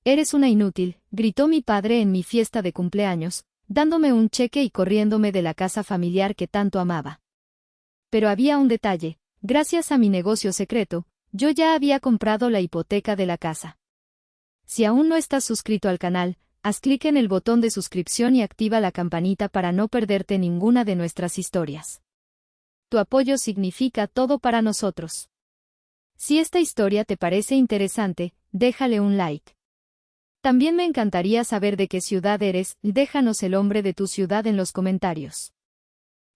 Eres una inútil, gritó mi padre en mi fiesta de cumpleaños, dándome un cheque y corriéndome de la casa familiar que tanto amaba. Pero había un detalle: gracias a mi negocio secreto, yo ya había comprado la hipoteca de la casa. Si aún no estás suscrito al canal, haz clic en el botón de suscripción y activa la campanita para no perderte ninguna de nuestras historias. Tu apoyo significa todo para nosotros. Si esta historia te parece interesante, déjale un like. También me encantaría saber de qué ciudad eres, déjanos el nombre de tu ciudad en los comentarios.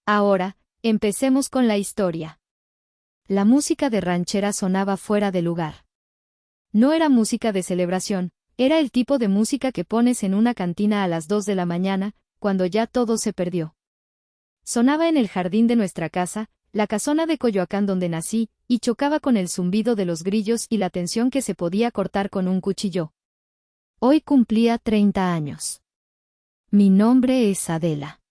Ahora, empecemos con la historia. La música de ranchera sonaba fuera de lugar. No era música de celebración, era el tipo de música que pones en una cantina a las 2 de la mañana, cuando ya todo se perdió. Sonaba en el jardín de nuestra casa, la casona de Coyoacán donde nací, y chocaba con el zumbido de los grillos y la tensión que se podía cortar con un cuchillo. Hoy cumplía 30 años. Mi nombre es Adela.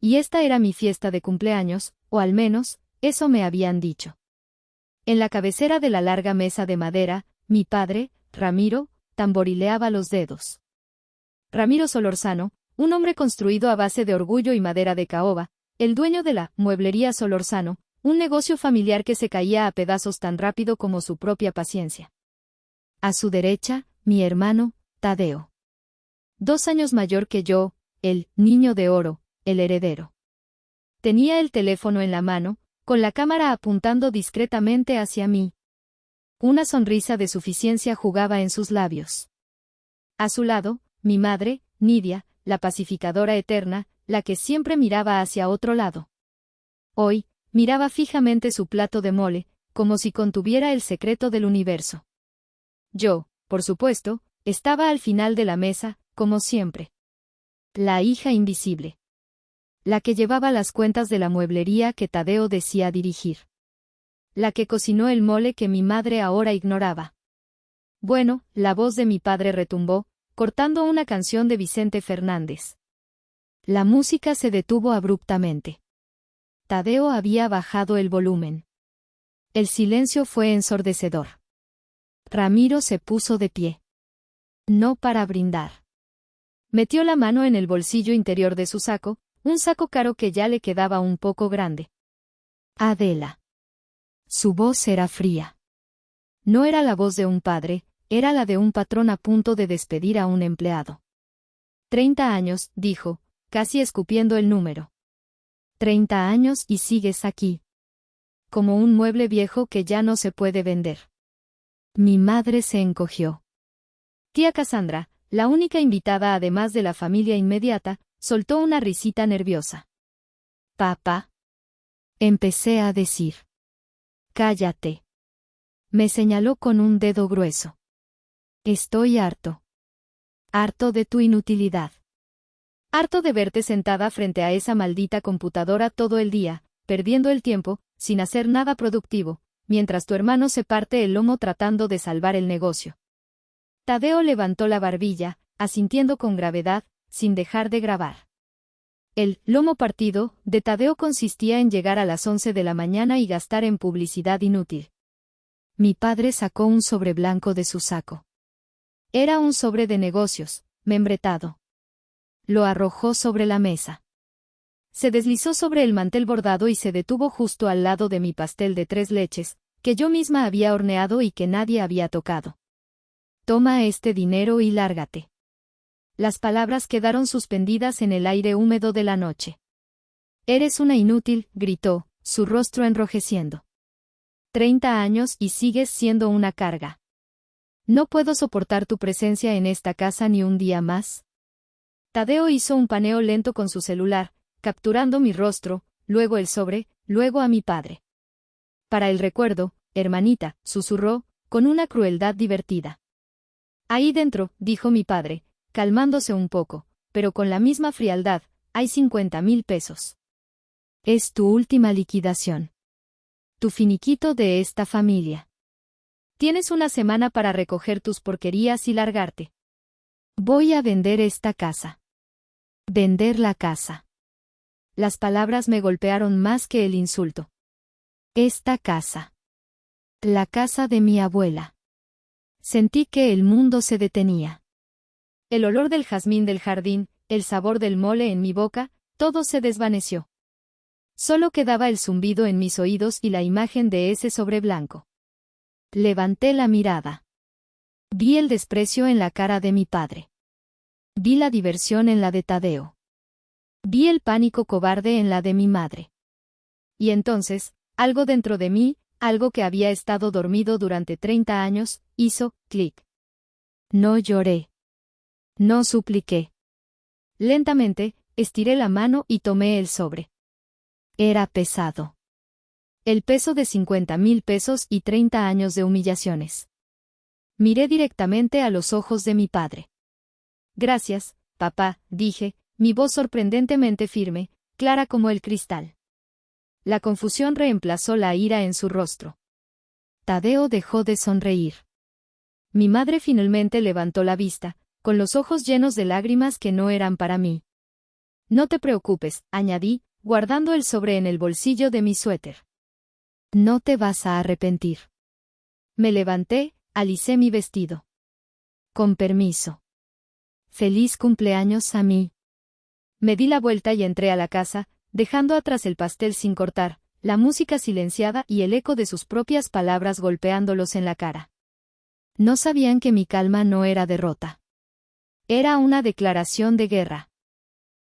Y esta era mi fiesta de cumpleaños, o al menos, eso me habían dicho. En la cabecera de la larga mesa de madera, mi padre, Ramiro, tamborileaba los dedos. Ramiro Solórzano, un hombre construido a base de orgullo y madera de caoba, el dueño de la mueblería Solórzano, un negocio familiar que se caía a pedazos tan rápido como su propia paciencia. A su derecha, mi hermano, Tadeo. 2 años mayor que yo, el niño de oro, el heredero. Tenía el teléfono en la mano, con la cámara apuntando discretamente hacia mí. Una sonrisa de suficiencia jugaba en sus labios. A su lado, mi madre, Nidia, la pacificadora eterna, la que siempre miraba hacia otro lado. Hoy, miraba fijamente su plato de mole, como si contuviera el secreto del universo. Yo, por supuesto, estaba al final de la mesa, como siempre. La hija invisible. La que llevaba las cuentas de la mueblería que Tadeo decía dirigir. La que cocinó el mole que mi madre ahora ignoraba. Bueno, la voz de mi padre retumbó, cortando una canción de Vicente Fernández. La música se detuvo abruptamente. Tadeo había bajado el volumen. El silencio fue ensordecedor. Ramiro se puso de pie. No para brindar. Metió la mano en el bolsillo interior de su saco, un saco caro que ya le quedaba un poco grande. Adela. Su voz era fría. No era la voz de un padre, era la de un patrón a punto de despedir a un empleado. 30 años, dijo, casi escupiendo el número. 30 años y sigues aquí. Como un mueble viejo que ya no se puede vender. Mi madre se encogió. Tía Cassandra, la única invitada además de la familia inmediata, soltó una risita nerviosa. Papá. Empecé a decir. Cállate. Me señaló con un dedo grueso. Estoy harto. Harto de tu inutilidad. Harto de verte sentada frente a esa maldita computadora todo el día, perdiendo el tiempo, sin hacer nada productivo, mientras tu hermano se parte el lomo tratando de salvar el negocio. Tadeo levantó la barbilla, asintiendo con gravedad, sin dejar de grabar. El lomo partido de Tadeo consistía en llegar a las 11 de la mañana y gastar en publicidad inútil. Mi padre sacó un sobre blanco de su saco. Era un sobre de negocios, membretado. Lo arrojó sobre la mesa. Se deslizó sobre el mantel bordado y se detuvo justo al lado de mi pastel de 3 leches, que yo misma había horneado y que nadie había tocado. Toma este dinero y lárgate. Las palabras quedaron suspendidas en el aire húmedo de la noche. Eres una inútil, gritó, su rostro enrojeciendo. 30 años y sigues siendo una carga. No puedo soportar tu presencia en esta casa ni un día más. Tadeo hizo un paneo lento con su celular, capturando mi rostro, luego el sobre, luego a mi padre. Para el recuerdo, hermanita, susurró, con una crueldad divertida. Ahí dentro, dijo mi padre, calmándose un poco, pero con la misma frialdad, hay 50,000 pesos. Es tu última liquidación. Tu finiquito de esta familia. Tienes una semana para recoger tus porquerías y largarte. Voy a vender esta casa. Vender la casa. Las palabras me golpearon más que el insulto. Esta casa. La casa de mi abuela. Sentí que el mundo se detenía. El olor del jazmín del jardín, el sabor del mole en mi boca, todo se desvaneció. Solo quedaba el zumbido en mis oídos y la imagen de ese sobre blanco. Levanté la mirada. Vi el desprecio en la cara de mi padre. Vi la diversión en la de Tadeo. Vi el pánico cobarde en la de mi madre. Y entonces, algo dentro de mí, algo que había estado dormido durante 30 años, hizo clic. No lloré. No supliqué. Lentamente, estiré la mano y tomé el sobre. Era pesado. El peso de 50,000 pesos y 30 años de humillaciones. Miré directamente a los ojos de mi padre. Gracias, papá, dije, mi voz sorprendentemente firme, clara como el cristal. La confusión reemplazó la ira en su rostro. Tadeo dejó de sonreír. Mi madre finalmente levantó la vista, con los ojos llenos de lágrimas que no eran para mí. No te preocupes, añadí, guardando el sobre en el bolsillo de mi suéter. No te vas a arrepentir. Me levanté, alicé mi vestido. Con permiso. Feliz cumpleaños a mí. Me di la vuelta y entré a la casa, dejando atrás el pastel sin cortar, la música silenciada y el eco de sus propias palabras golpeándolos en la cara. No sabían que mi calma no era derrota. Era una declaración de guerra.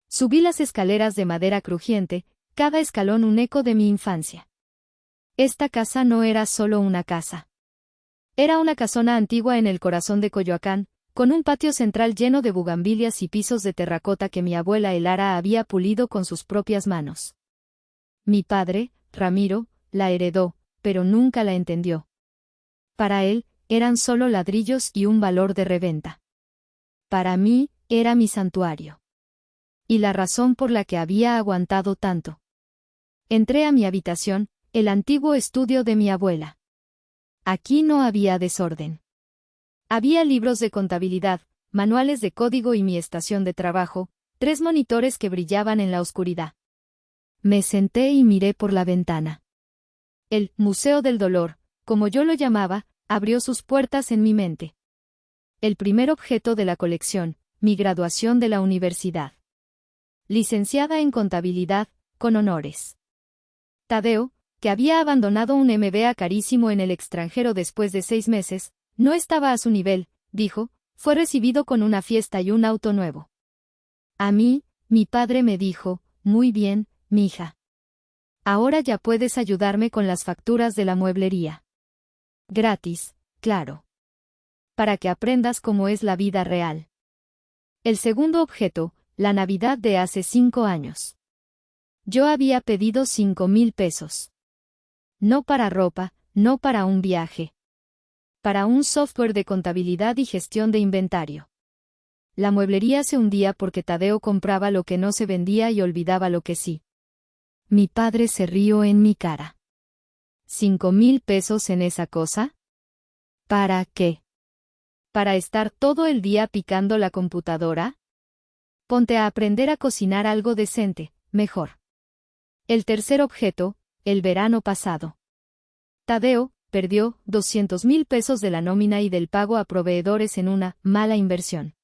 Subí las escaleras de madera crujiente, cada escalón un eco de mi infancia. Esta casa no era solo una casa. Era una casona antigua en el corazón de Coyoacán, con un patio central lleno de bugambilias y pisos de terracota que mi abuela Elara había pulido con sus propias manos. Mi padre, Ramiro, la heredó, pero nunca la entendió. Para él, eran solo ladrillos y un valor de reventa. Para mí, era mi santuario. Y la razón por la que había aguantado tanto. Entré a mi habitación, el antiguo estudio de mi abuela. Aquí no había desorden. Había libros de contabilidad, manuales de código y mi estación de trabajo, 3 monitores que brillaban en la oscuridad. Me senté y miré por la ventana. El Museo del Dolor, como yo lo llamaba, abrió sus puertas en mi mente. El primer objeto de la colección, mi graduación de la universidad. Licenciada en contabilidad, con honores. Tadeo, que había abandonado un MBA carísimo en el extranjero después de 6 meses, no estaba a su nivel, dijo, fue recibido con una fiesta y un auto nuevo. A mí, mi padre me dijo, muy bien, mija. Ahora ya puedes ayudarme con las facturas de la mueblería. Gratis, claro. Para que aprendas cómo es la vida real. El segundo objeto, la Navidad de hace 5 años. Yo había pedido 5,000 pesos. No para ropa, no para un viaje. Para un software de contabilidad y gestión de inventario. La mueblería se hundía porque Tadeo compraba lo que no se vendía y olvidaba lo que sí. Mi padre se rió en mi cara. ¿5,000 pesos en esa cosa? ¿Para qué? ¿Para estar todo el día picando la computadora? Ponte a aprender a cocinar algo decente, mejor. El tercer objeto, el verano pasado. Tadeo perdió 200,000 pesos de la nómina y del pago a proveedores en una mala inversión.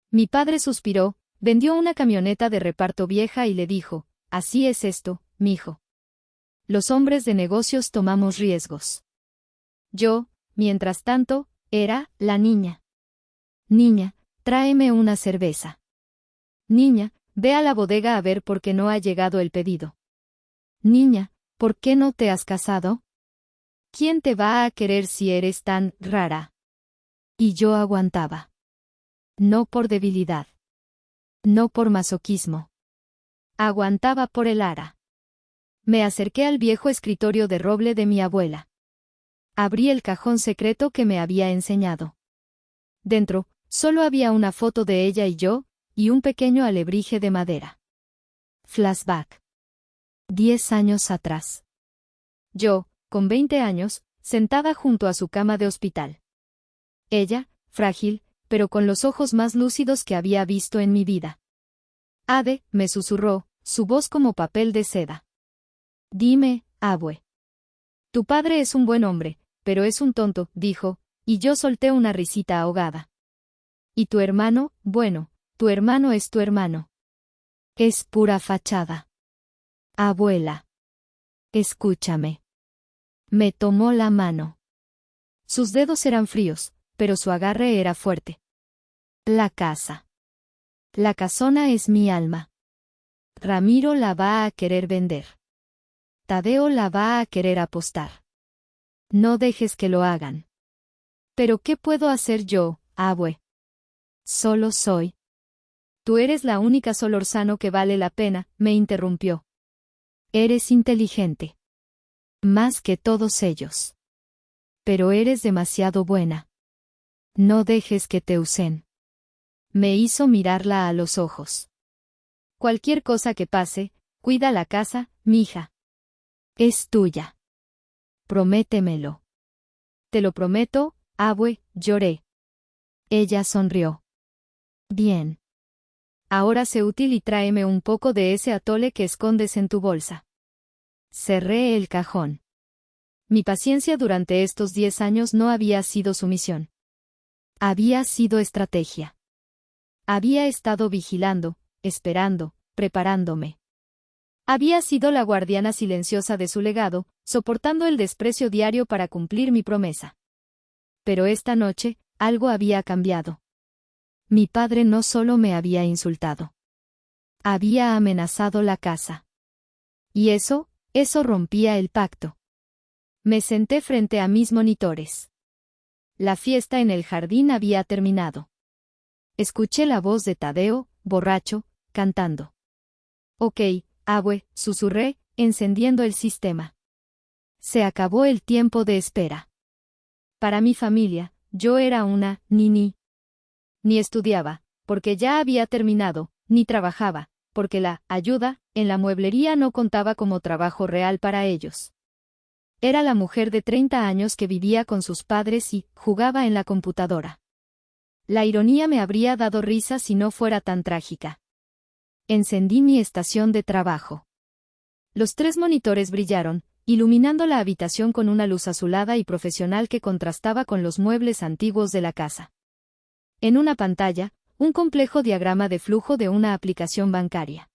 Mi padre suspiró, vendió una camioneta de reparto vieja y le dijo, así es esto, mijo. Los hombres de negocios tomamos riesgos. Yo, mientras tanto, era la niña. Niña, tráeme una cerveza. Niña, ve a la bodega a ver por qué no ha llegado el pedido. Niña, ¿por qué no te has casado? ¿Quién te va a querer si eres tan rara? Y yo aguantaba. No por debilidad. No por masoquismo. Aguantaba por el ara. Me acerqué al viejo escritorio de roble de mi abuela. Abrí el cajón secreto que me había enseñado. Dentro, solo había una foto de ella y yo, y un pequeño alebrije de madera. Flashback. 10 años atrás. Yo, con 20 años, sentada junto a su cama de hospital. Ella, frágil, pero con los ojos más lúcidos que había visto en mi vida. Ade, me susurró, su voz como papel de seda. Dime, abue. Tu padre es un buen hombre, pero es un tonto, dijo, Y yo solté una risita ahogada. ¿Y tu hermano? Bueno, tu hermano es tu hermano. Es pura fachada. Abuela. Escúchame. Me tomó la mano. Sus dedos eran fríos, pero su agarre era fuerte. La casa. La casona es mi alma. Ramiro la va a querer vender. Tadeo la va a querer apostar. No dejes que lo hagan. ¿Pero qué puedo hacer yo, abue? Solo soy. Tú eres la única Solorzano que vale la pena, me interrumpió. Eres inteligente. Más que todos ellos. Pero eres demasiado buena. No dejes que te usen. Me hizo mirarla a los ojos. Cualquier cosa que pase, cuida la casa, mija. Es tuya. Prométemelo. Te lo prometo, abue, lloré. Ella sonrió. Bien. Ahora sé útil y tráeme un poco de ese atole que escondes en tu bolsa. Cerré el cajón. Mi paciencia durante estos 10 años no había sido sumisión. Había sido estrategia. Había estado vigilando, esperando, preparándome. Había sido la guardiana silenciosa de su legado, soportando el desprecio diario para cumplir mi promesa. Pero esta noche, algo había cambiado. Mi padre no solo me había insultado. Había amenazado la casa. Y eso rompía el pacto. Me senté frente a mis monitores. La fiesta en el jardín había terminado. Escuché la voz de Tadeo, borracho, cantando. Ok, abue, susurré, encendiendo el sistema. Se acabó el tiempo de espera. Para mi familia, yo era una nini. Ni estudiaba, porque ya había terminado, ni trabajaba, porque la ayuda en la mueblería no contaba como trabajo real para ellos. Era la mujer de 30 años que vivía con sus padres y jugaba en la computadora. La ironía me habría dado risa si no fuera tan trágica. Encendí mi estación de trabajo. Los 3 monitores brillaron, iluminando la habitación con una luz azulada y profesional que contrastaba con los muebles antiguos de la casa. En una pantalla, un complejo diagrama de flujo de una aplicación bancaria.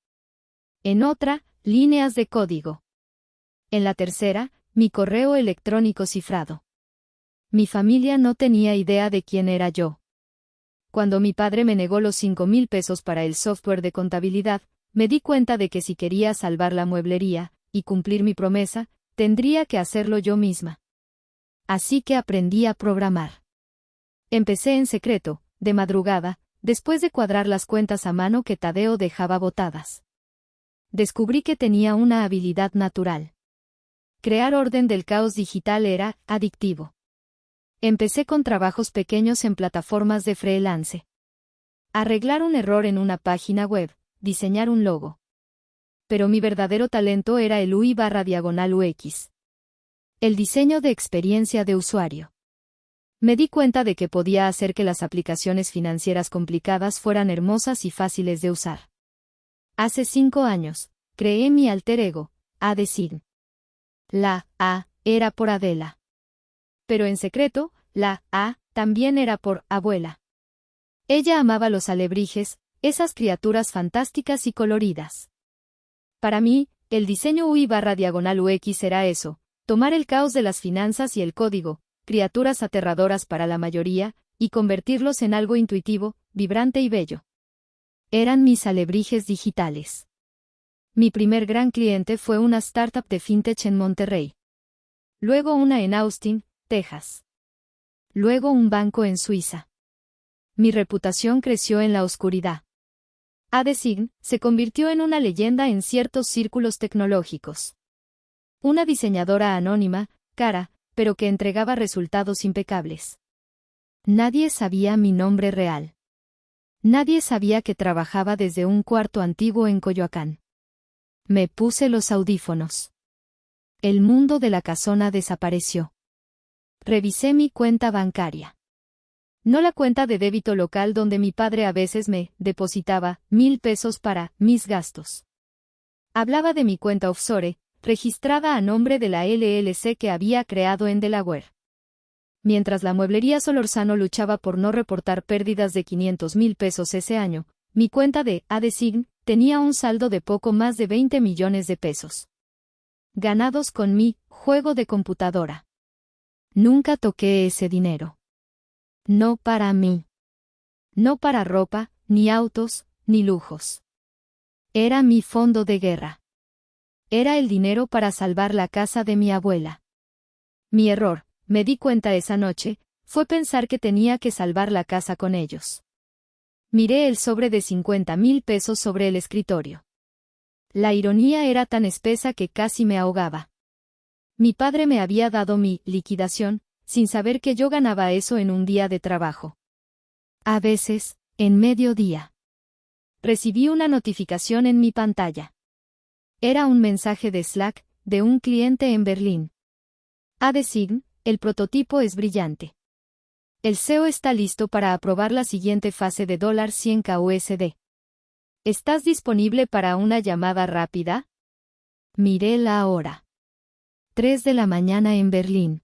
En otra, líneas de código. En la tercera, mi correo electrónico cifrado. Mi familia no tenía idea de quién era yo. Cuando mi padre me negó los 5,000 pesos para el software de contabilidad, me di cuenta de que si quería salvar la mueblería y cumplir mi promesa, tendría que hacerlo yo misma. Así que aprendí a programar. Empecé en secreto, de madrugada, después de cuadrar las cuentas a mano que Tadeo dejaba botadas. Descubrí que tenía una habilidad natural. Crear orden del caos digital era adictivo. Empecé con trabajos pequeños en plataformas de freelance. Arreglar un error en una página web, diseñar un logo. Pero mi verdadero talento era el UI/UX. El diseño de experiencia de usuario. Me di cuenta de que podía hacer que las aplicaciones financieras complicadas fueran hermosas y fáciles de usar. Hace 5 años, creé mi alter ego, Adesign. La A era por Adela. Pero en secreto, la A también era por abuela. Ella amaba los alebrijes, esas criaturas fantásticas y coloridas. Para mí, el diseño UI/UX era eso, tomar el caos de las finanzas y el código, criaturas aterradoras para la mayoría, y convertirlos en algo intuitivo, vibrante y bello. Eran mis alebrijes digitales. Mi primer gran cliente fue una startup de fintech en Monterrey. Luego una en Austin, Texas. Luego un banco en Suiza. Mi reputación creció en la oscuridad. Adesign se convirtió en una leyenda en ciertos círculos tecnológicos. Una diseñadora anónima, cara, pero que entregaba resultados impecables. Nadie sabía mi nombre real. Nadie sabía que trabajaba desde un cuarto antiguo en Coyoacán. Me puse los audífonos. El mundo de la casona desapareció. Revisé mi cuenta bancaria. No la cuenta de débito local donde mi padre a veces me depositaba 1,000 pesos para mis gastos. Hablaba de mi cuenta offshore, registrada a nombre de la LLC que había creado en Delaware. Mientras la mueblería Solorzano luchaba por no reportar pérdidas de 500,000 pesos ese año, mi cuenta de ADESIGN tenía un saldo de poco más de 20 millones de pesos. Ganados con mi juego de computadora. Nunca toqué ese dinero. No para mí. No para ropa, ni autos, ni lujos. Era mi fondo de guerra. Era el dinero para salvar la casa de mi abuela. Mi error, me di cuenta esa noche, fue pensar que tenía que salvar la casa con ellos. Miré el sobre de 50,000 pesos sobre el escritorio. La ironía era tan espesa que casi me ahogaba. Mi padre me había dado mi liquidación, sin saber que yo ganaba eso en un día de trabajo. A veces, en mediodía. Recibí una notificación en mi pantalla. Era un mensaje de Slack, de un cliente en Berlín. ADESIGN, el prototipo es brillante. El SEO está listo para aprobar la siguiente fase de $100K USD. ¿Estás disponible para una llamada rápida? Miré la hora. 3 de la mañana en Berlín.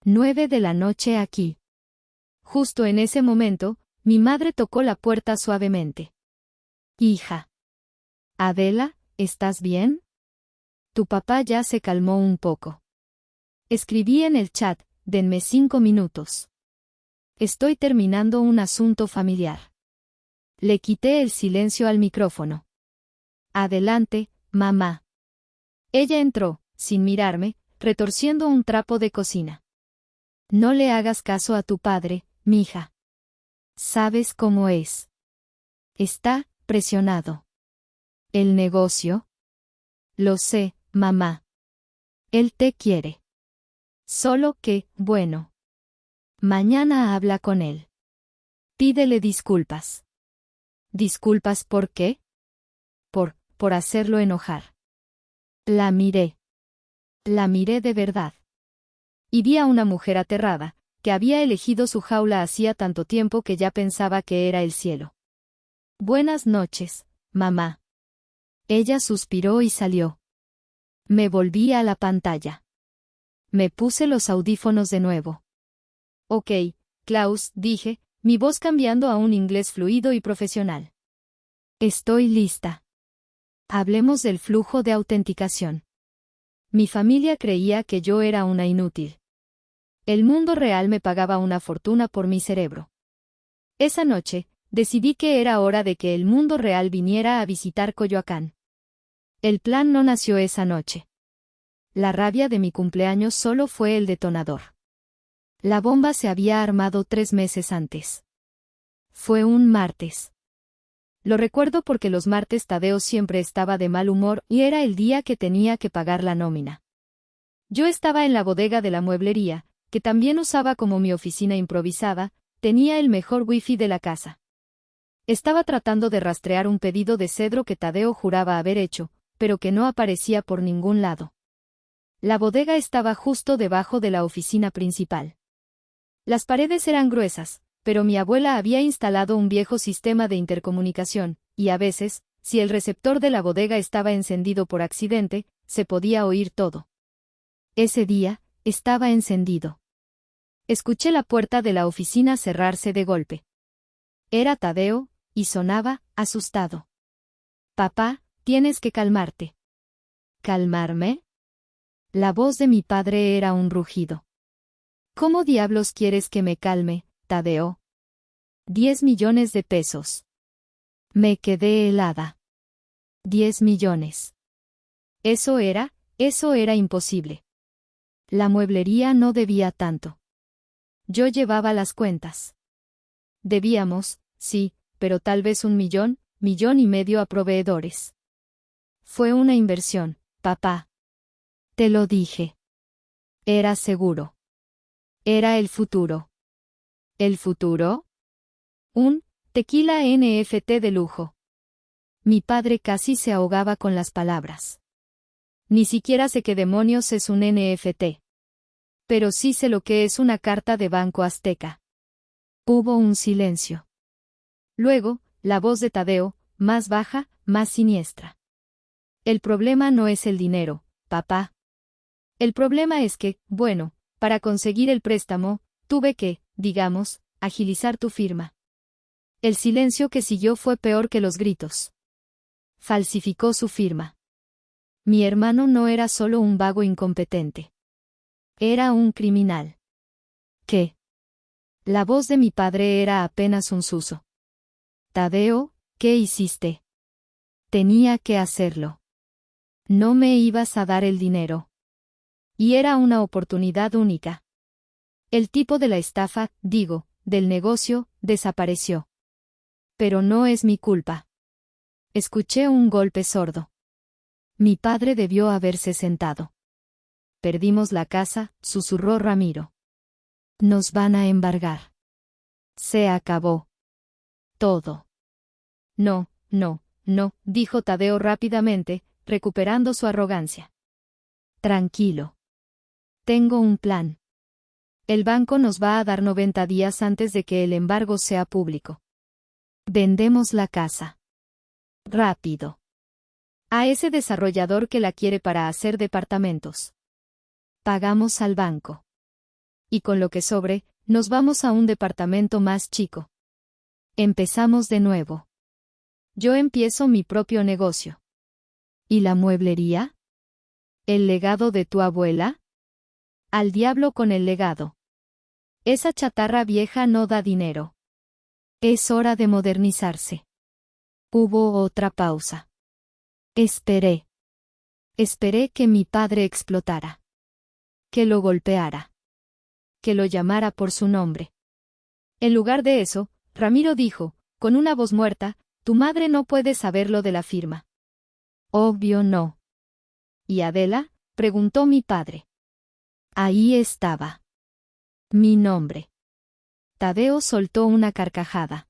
9 de la noche aquí. Justo en ese momento, mi madre tocó la puerta suavemente. Hija. Adela, ¿estás bien? Tu papá ya se calmó un poco. Escribí en el chat, denme 5 minutos. Estoy terminando un asunto familiar. Le quité el silencio al micrófono. Adelante, mamá. Ella entró, sin mirarme, retorciendo un trapo de cocina. No le hagas caso a tu padre, mija. ¿Sabes cómo es? Está presionado. ¿El negocio? Lo sé, mamá. Él te quiere. Solo que, bueno. Mañana habla con él. Pídele disculpas. ¿Disculpas por qué? Por hacerlo enojar. La miré. La miré de verdad. Y vi a una mujer aterrada, que había elegido su jaula hacía tanto tiempo que ya pensaba que era el cielo. Buenas noches, mamá. Ella suspiró y salió. Me volví a la pantalla. Me puse los audífonos de nuevo. Ok, Klaus, dije, mi voz cambiando a un inglés fluido y profesional. Estoy lista. Hablemos del flujo de autenticación. Mi familia creía que yo era una inútil. El mundo real me pagaba una fortuna por mi cerebro. Esa noche, decidí que era hora de que el mundo real viniera a visitar Coyoacán. El plan no nació esa noche. La rabia de mi cumpleaños solo fue el detonador. La bomba se había armado 3 meses antes. Fue un martes. Lo recuerdo porque los martes Tadeo siempre estaba de mal humor y era el día que tenía que pagar la nómina. Yo estaba en la bodega de la mueblería, que también usaba como mi oficina improvisada, tenía el mejor wifi de la casa. Estaba tratando de rastrear un pedido de cedro que Tadeo juraba haber hecho, pero que no aparecía por ningún lado. La bodega estaba justo debajo de la oficina principal. Las paredes eran gruesas, pero mi abuela había instalado un viejo sistema de intercomunicación, y a veces, si el receptor de la bodega estaba encendido por accidente, se podía oír todo. Ese día, estaba encendido. Escuché la puerta de la oficina cerrarse de golpe. Era Tadeo, y sonaba, asustado. Papá, tienes que calmarte. ¿Calmarme? La voz de mi padre era un rugido. ¿Cómo diablos quieres que me calme, Tadeo? 10 millones de pesos. Me quedé helada. 10 millones. Eso era imposible. La mueblería no debía tanto. Yo llevaba las cuentas. Debíamos, sí, pero tal vez 1 millón, 1,5 millones a proveedores. Fue una inversión, papá. Te lo dije. Era seguro. Era el futuro. ¿El futuro? Un tequila NFT de lujo. Mi padre casi se ahogaba con las palabras. Ni siquiera sé qué demonios es un NFT. Pero sí sé lo que es una carta de Banco Azteca. Hubo un silencio. Luego, la voz de Tadeo, más baja, más siniestra. El problema no es el dinero, papá. El problema es que, bueno, para conseguir el préstamo, tuve que, digamos, agilizar tu firma. El silencio que siguió fue peor que los gritos. Falsificó su firma. Mi hermano no era solo un vago incompetente. Era un criminal. ¿Qué? La voz de mi padre era apenas un suso. Tadeo, ¿qué hiciste? Tenía que hacerlo. No me ibas a dar el dinero. Y era una oportunidad única. El tipo de la estafa, digo, del negocio, desapareció. Pero no es mi culpa. Escuché un golpe sordo. Mi padre debió haberse sentado. Perdimos la casa, susurró Ramiro. Nos van a embargar. Se acabó. Todo. No, no, no, dijo Tadeo rápidamente, recuperando su arrogancia. Tranquilo. Tengo un plan. El banco nos va a dar 90 días antes de que el embargo sea público. Vendemos la casa. Rápido. A ese desarrollador que la quiere para hacer departamentos. Pagamos al banco. Y con lo que sobre, nos vamos a un departamento más chico. Empezamos de nuevo. Yo empiezo mi propio negocio. ¿Y la mueblería? ¿El legado de tu abuela? Al diablo con el legado. Esa chatarra vieja no da dinero. Es hora de modernizarse. Hubo otra pausa. Esperé. Esperé que mi padre explotara. Que lo golpeara. Que lo llamara por su nombre. En lugar de eso, Ramiro dijo, con una voz muerta, tu madre no puede saber lo de la firma. Obvio no. ¿Y Adela? Preguntó mi padre. Ahí estaba. Mi nombre. Tadeo soltó una carcajada.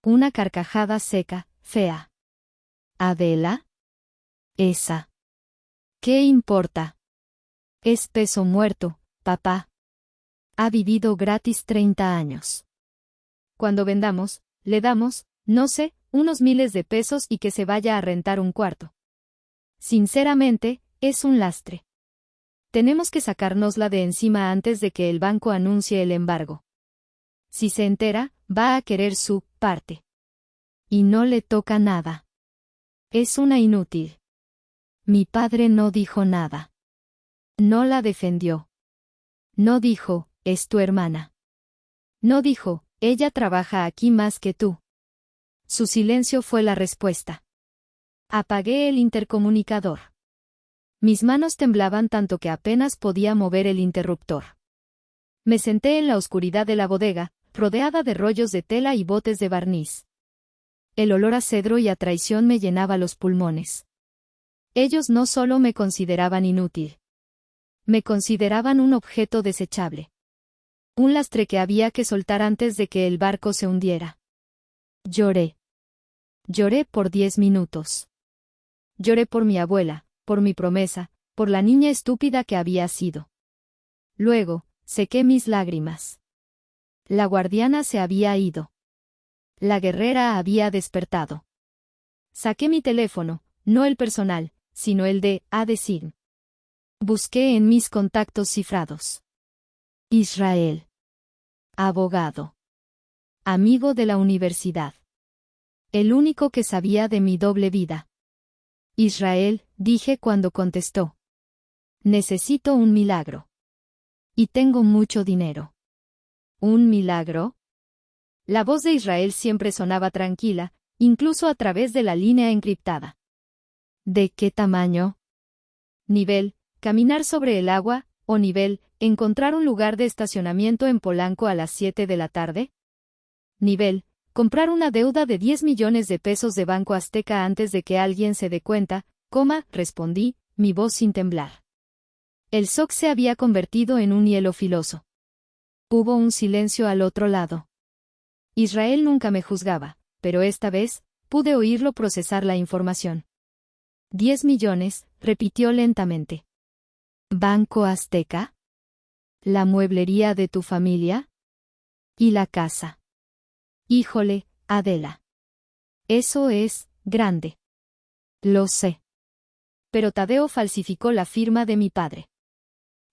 Una carcajada seca, fea. ¿Adela? Esa. ¿Qué importa? Es peso muerto, papá. Ha vivido gratis 30 años. Cuando vendamos, le damos, no sé, unos miles de pesos y que se vaya a rentar un cuarto. Sinceramente, es un lastre. Tenemos que sacárnosla de encima antes de que el banco anuncie el embargo. Si se entera, va a querer su parte. Y no le toca nada. Es una inútil. Mi padre no dijo nada. No la defendió. No dijo, es tu hermana. No dijo, ella trabaja aquí más que tú. Su silencio fue la respuesta. Apagué el intercomunicador. Mis manos temblaban tanto que apenas podía mover el interruptor. Me senté en la oscuridad de la bodega, rodeada de rollos de tela y botes de barniz. El olor a cedro y a traición me llenaba los pulmones. Ellos no solo me consideraban inútil. Me consideraban un objeto desechable. Un lastre que había que soltar antes de que el barco se hundiera. Lloré. Lloré por 10 minutos. Lloré por mi abuela, por mi promesa, por la niña estúpida que había sido. Luego, sequé mis lágrimas. La guardiana se había ido. La guerrera había despertado. Saqué mi teléfono, no el personal, sino el de Adesin. Busqué en mis contactos cifrados. Israel. Abogado. Amigo de la universidad. El único que sabía de mi doble vida. Israel, dije cuando contestó. Necesito un milagro. Y tengo mucho dinero. ¿Un milagro? La voz de Israel siempre sonaba tranquila, incluso a través de la línea encriptada. ¿De qué tamaño? Nivel, caminar sobre el agua, o nivel, encontrar un lugar de estacionamiento en Polanco a las 7 de la tarde. Nivel, comprar una deuda de 10 millones de pesos de Banco Azteca antes de que alguien se dé cuenta, respondí, mi voz sin temblar. El SOC se había convertido en un hielo filoso. Hubo un silencio al otro lado. Israel nunca me juzgaba, pero esta vez, pude oírlo procesar la información. 10 millones, repitió lentamente. ¿Banco Azteca? ¿La mueblería de tu familia? ¿Y la casa? Híjole, Adela. Eso es grande. Lo sé. Pero Tadeo falsificó la firma de mi padre.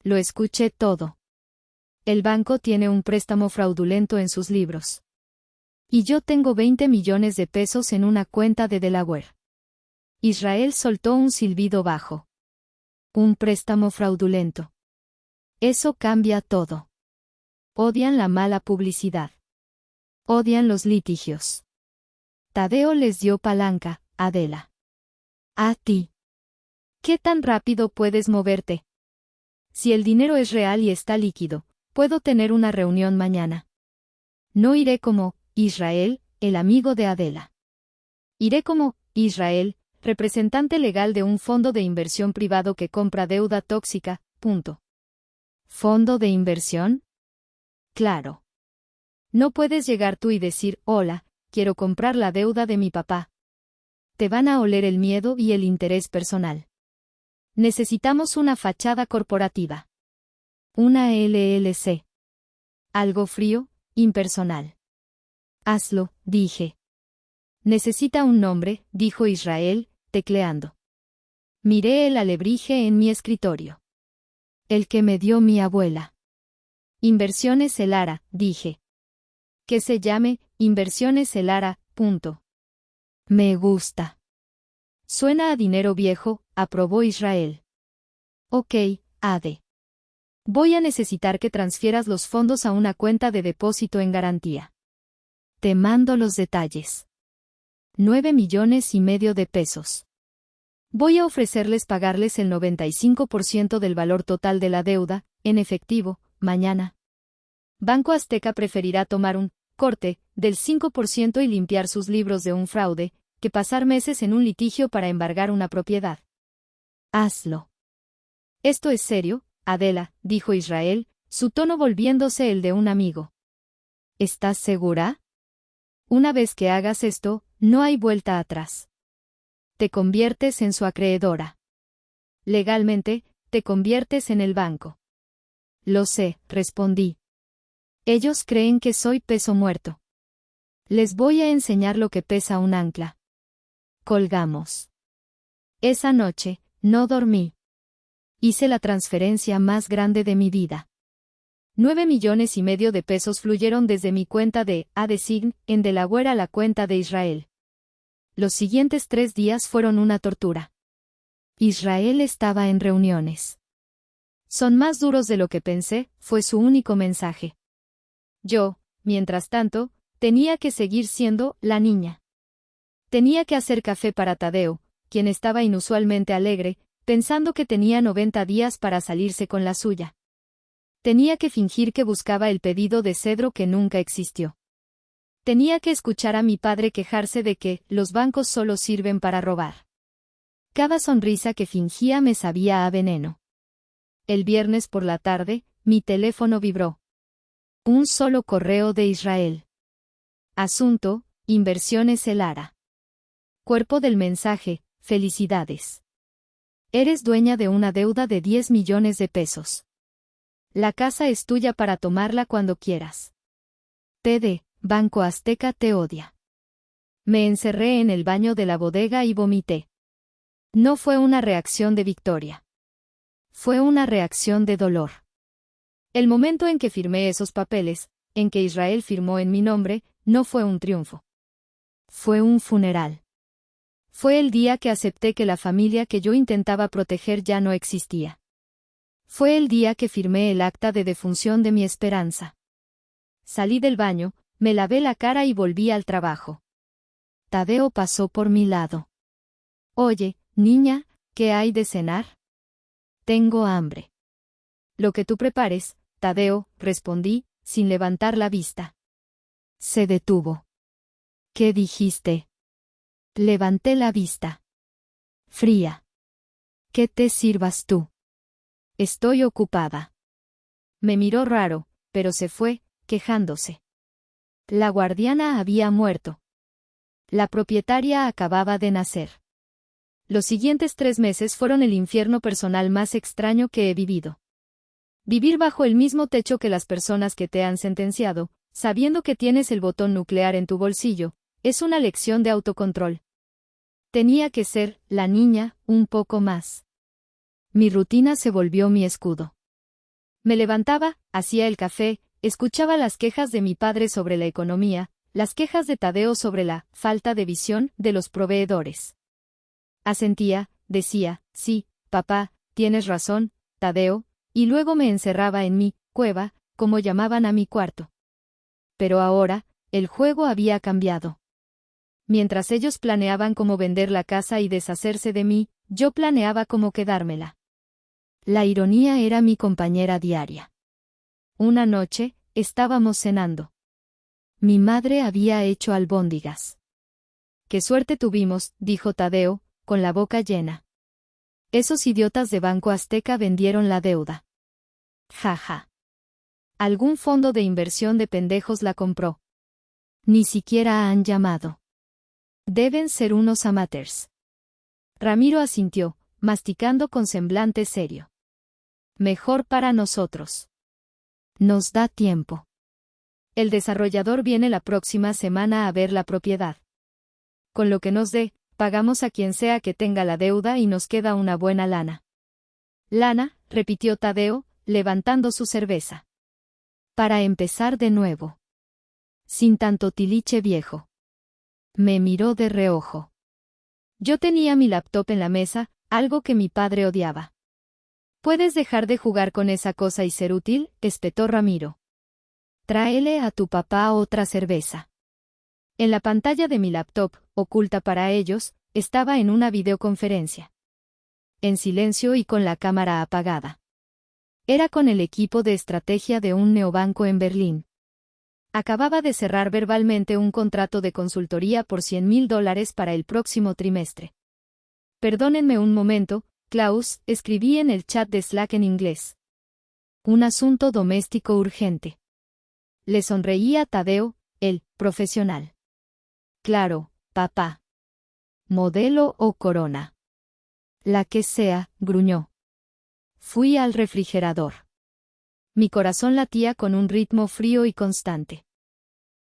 Lo escuché todo. El banco tiene un préstamo fraudulento en sus libros. Y yo tengo 20 millones de pesos en una cuenta de Delaware. Israel soltó un silbido bajo. Un préstamo fraudulento. Eso cambia todo. Odian la mala publicidad. Odian los litigios. Tadeo les dio palanca, Adela. A ti. ¿Qué tan rápido puedes moverte? Si el dinero es real y está líquido, puedo tener una reunión mañana. No iré como Israel, el amigo de Adela. Iré como Israel, representante legal de un fondo de inversión privado que compra deuda tóxica. ¿Fondo de inversión? Claro. No puedes llegar tú y decir, hola, quiero comprar la deuda de mi papá. Te van a oler el miedo y el interés personal. Necesitamos una fachada corporativa. Una LLC. Algo frío, impersonal. Hazlo, dije. Necesita un nombre, dijo Israel, tecleando. Miré el alebrije en mi escritorio. El que me dio mi abuela. Inversiones Elara, dije. Que se llame Inversiones Elara. Me gusta. Suena a dinero viejo, aprobó Israel. Ok, Ade. Voy a necesitar que transfieras los fondos a una cuenta de depósito en garantía. Te mando los detalles. 9,5 millones de pesos. Voy a ofrecerles pagarles el 95% del valor total de la deuda, en efectivo, mañana. Banco Azteca preferirá tomar un corte del 5% y limpiar sus libros de un fraude, que pasar meses en un litigio para embargar una propiedad. Hazlo. Esto es serio, Adela, dijo Israel, su tono volviéndose el de un amigo. ¿Estás segura? Una vez que hagas esto, no hay vuelta atrás. Te conviertes en su acreedora. Legalmente, te conviertes en el banco. Lo sé, respondí. Ellos creen que soy peso muerto. Les voy a enseñar lo que pesa un ancla. Colgamos. Esa noche, no dormí. Hice la transferencia más grande de mi vida. 9,5 millones de pesos fluyeron desde mi cuenta de Adesign, en Delaware a la cuenta de Israel. Los siguientes 3 días fueron una tortura. Israel estaba en reuniones. Son más duros de lo que pensé, fue su único mensaje. Yo, mientras tanto, tenía que seguir siendo la niña. Tenía que hacer café para Tadeo, quien estaba inusualmente alegre, pensando que tenía 90 días para salirse con la suya. Tenía que fingir que buscaba el pedido de cedro que nunca existió. Tenía que escuchar a mi padre quejarse de que los bancos solo sirven para robar. Cada sonrisa que fingía me sabía a veneno. El viernes por la tarde, mi teléfono vibró. Un solo correo de Israel. Asunto, Inversiones Elara. Cuerpo del mensaje, felicidades. Eres dueña de una deuda de 10 millones de pesos. La casa es tuya para tomarla cuando quieras. PD, Banco Azteca te odia. Me encerré en el baño de la bodega y vomité. No fue una reacción de victoria. Fue una reacción de dolor. El momento en que firmé esos papeles, en que Israel firmó en mi nombre, no fue un triunfo. Fue un funeral. Fue el día que acepté que la familia que yo intentaba proteger ya no existía. Fue el día que firmé el acta de defunción de mi esperanza. Salí del baño, me lavé la cara y volví al trabajo. Tadeo pasó por mi lado. Oye, niña, ¿qué hay de cenar? Tengo hambre. Lo que tú prepares, Tadeo, respondí, sin levantar la vista. Se detuvo. ¿Qué dijiste? Levanté la vista. Fría. ¿Qué te sirvas tú? Estoy ocupada. Me miró raro, pero se fue, quejándose. La guardiana había muerto. La propietaria acababa de nacer. Los siguientes 3 meses fueron el infierno personal más extraño que he vivido. Vivir bajo el mismo techo que las personas que te han sentenciado, sabiendo que tienes el botón nuclear en tu bolsillo, es una lección de autocontrol. Tenía que ser, la niña, un poco más. Mi rutina se volvió mi escudo. Me levantaba, hacía el café, escuchaba las quejas de mi padre sobre la economía, las quejas de Tadeo sobre la falta de visión de los proveedores. Asentía, decía, sí, papá, tienes razón, Tadeo, y luego me encerraba en mi cueva, como llamaban a mi cuarto. Pero ahora, el juego había cambiado. Mientras ellos planeaban cómo vender la casa y deshacerse de mí, yo planeaba cómo quedármela. La ironía era mi compañera diaria. Una noche, estábamos cenando. Mi madre había hecho albóndigas. «Qué suerte tuvimos», dijo Tadeo, con la boca llena. «Esos idiotas de Banco Azteca vendieron la deuda». «Ja ja. Algún fondo de inversión de pendejos la compró. Ni siquiera han llamado. Deben ser unos amateurs». Ramiro asintió, masticando con semblante serio. «Mejor para nosotros. Nos da tiempo. El desarrollador viene la próxima semana a ver la propiedad. Con lo que nos dé, pagamos a quien sea que tenga la deuda y nos queda una buena lana». «Lana», repitió Tadeo, levantando su cerveza. «Para empezar de nuevo. Sin tanto tiliche viejo». Me miró de reojo. Yo tenía mi laptop en la mesa, algo que mi padre odiaba. «¿Puedes dejar de jugar con esa cosa y ser útil?», espetó Ramiro. «Tráele a tu papá otra cerveza». En la pantalla de mi laptop, oculta para ellos, estaba en una videoconferencia. En silencio y con la cámara apagada. Era con el equipo de estrategia de un neobanco en Berlín. Acababa de cerrar verbalmente un contrato de consultoría por $100,000 para el próximo trimestre. «Perdónenme un momento, Klaus», escribí en el chat de Slack en inglés. «Un asunto doméstico urgente». Le sonreí a Tadeo, el profesional. «Claro, papá. ¿Modelo o Corona?». «La que sea», gruñó. Fui al refrigerador. Mi corazón latía con un ritmo frío y constante.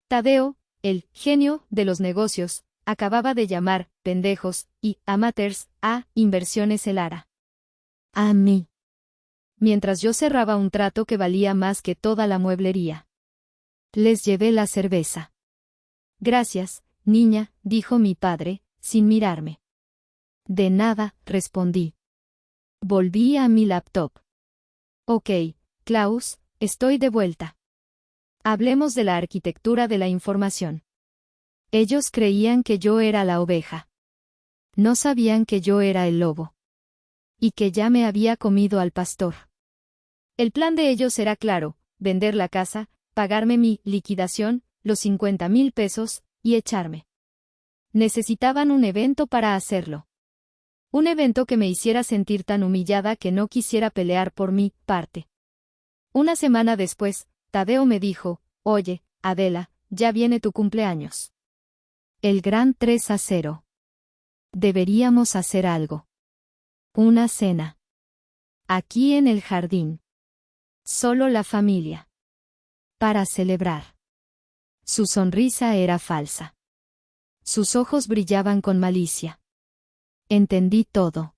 Tadeo, el genio de los negocios, acababa de llamar pendejos y amateurs a Inversiones Elara. A mí. Mientras yo cerraba un trato que valía más que toda la mueblería. Les llevé la cerveza. «Gracias, niña», dijo mi padre, sin mirarme. «De nada», respondí. Volví a mi laptop. «Ok, Klaus, estoy de vuelta. Hablemos de la arquitectura de la información». Ellos creían que yo era la oveja. No sabían que yo era el lobo. Y que ya me había comido al pastor. El plan de ellos era claro: vender la casa, pagarme mi liquidación, los 50,000 pesos, y echarme. Necesitaban un evento para hacerlo. Un evento que me hiciera sentir tan humillada que no quisiera pelear por mi parte. Una semana después, Tadeo me dijo: «Oye, Adela, ya viene tu cumpleaños. El gran 3-0. Deberíamos hacer algo. Una cena. Aquí en el jardín. Solo la familia. Para celebrar». Su sonrisa era falsa. Sus ojos brillaban con malicia. Entendí todo.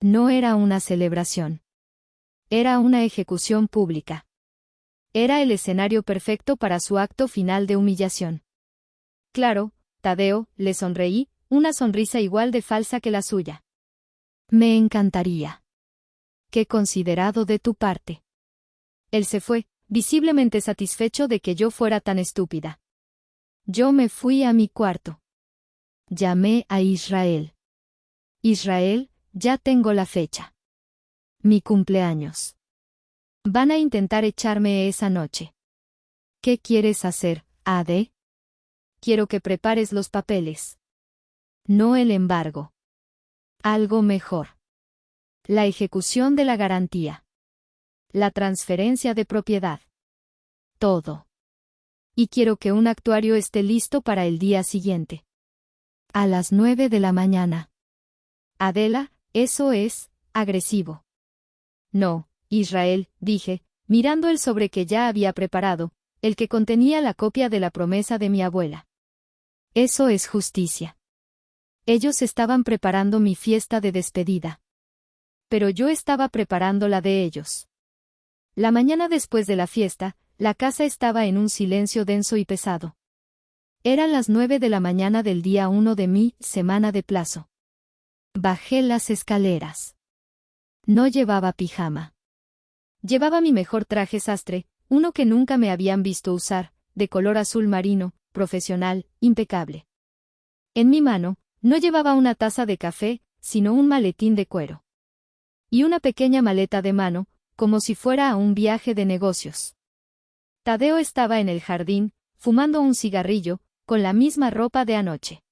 No era una celebración. Era una ejecución pública. Era el escenario perfecto para su acto final de humillación. «Claro, Tadeo», le sonreí, una sonrisa igual de falsa que la suya. «Me encantaría». «Qué considerado de tu parte». Él se fue, visiblemente satisfecho de que yo fuera tan estúpida. Yo me fui a mi cuarto. Llamé a Israel. «Israel, ya tengo la fecha. Mi cumpleaños. Van a intentar echarme esa noche. ¿Qué quieres hacer, Ade? Quiero que prepares los papeles. No el embargo. Algo mejor. La ejecución de la garantía. La transferencia de propiedad. Todo. Y quiero que un actuario esté listo para el día siguiente. A las 9 de la mañana. Adela, eso es agresivo». «No, Israel», dije, mirando el sobre que ya había preparado, el que contenía la copia de la promesa de mi abuela. «Eso es justicia». Ellos estaban preparando mi fiesta de despedida. Pero yo estaba preparando la de ellos. La mañana después de la fiesta, la casa estaba en un silencio denso y pesado. Eran las 9 de la mañana del día 1 de mi semana de plazo. Bajé las escaleras. No llevaba pijama. Llevaba mi mejor traje sastre, uno que nunca me habían visto usar, de color azul marino, profesional, impecable. En mi mano, no llevaba una taza de café, sino un maletín de cuero. Y una pequeña maleta de mano, como si fuera a un viaje de negocios. Tadeo estaba en el jardín, fumando un cigarrillo, con la misma ropa de anoche.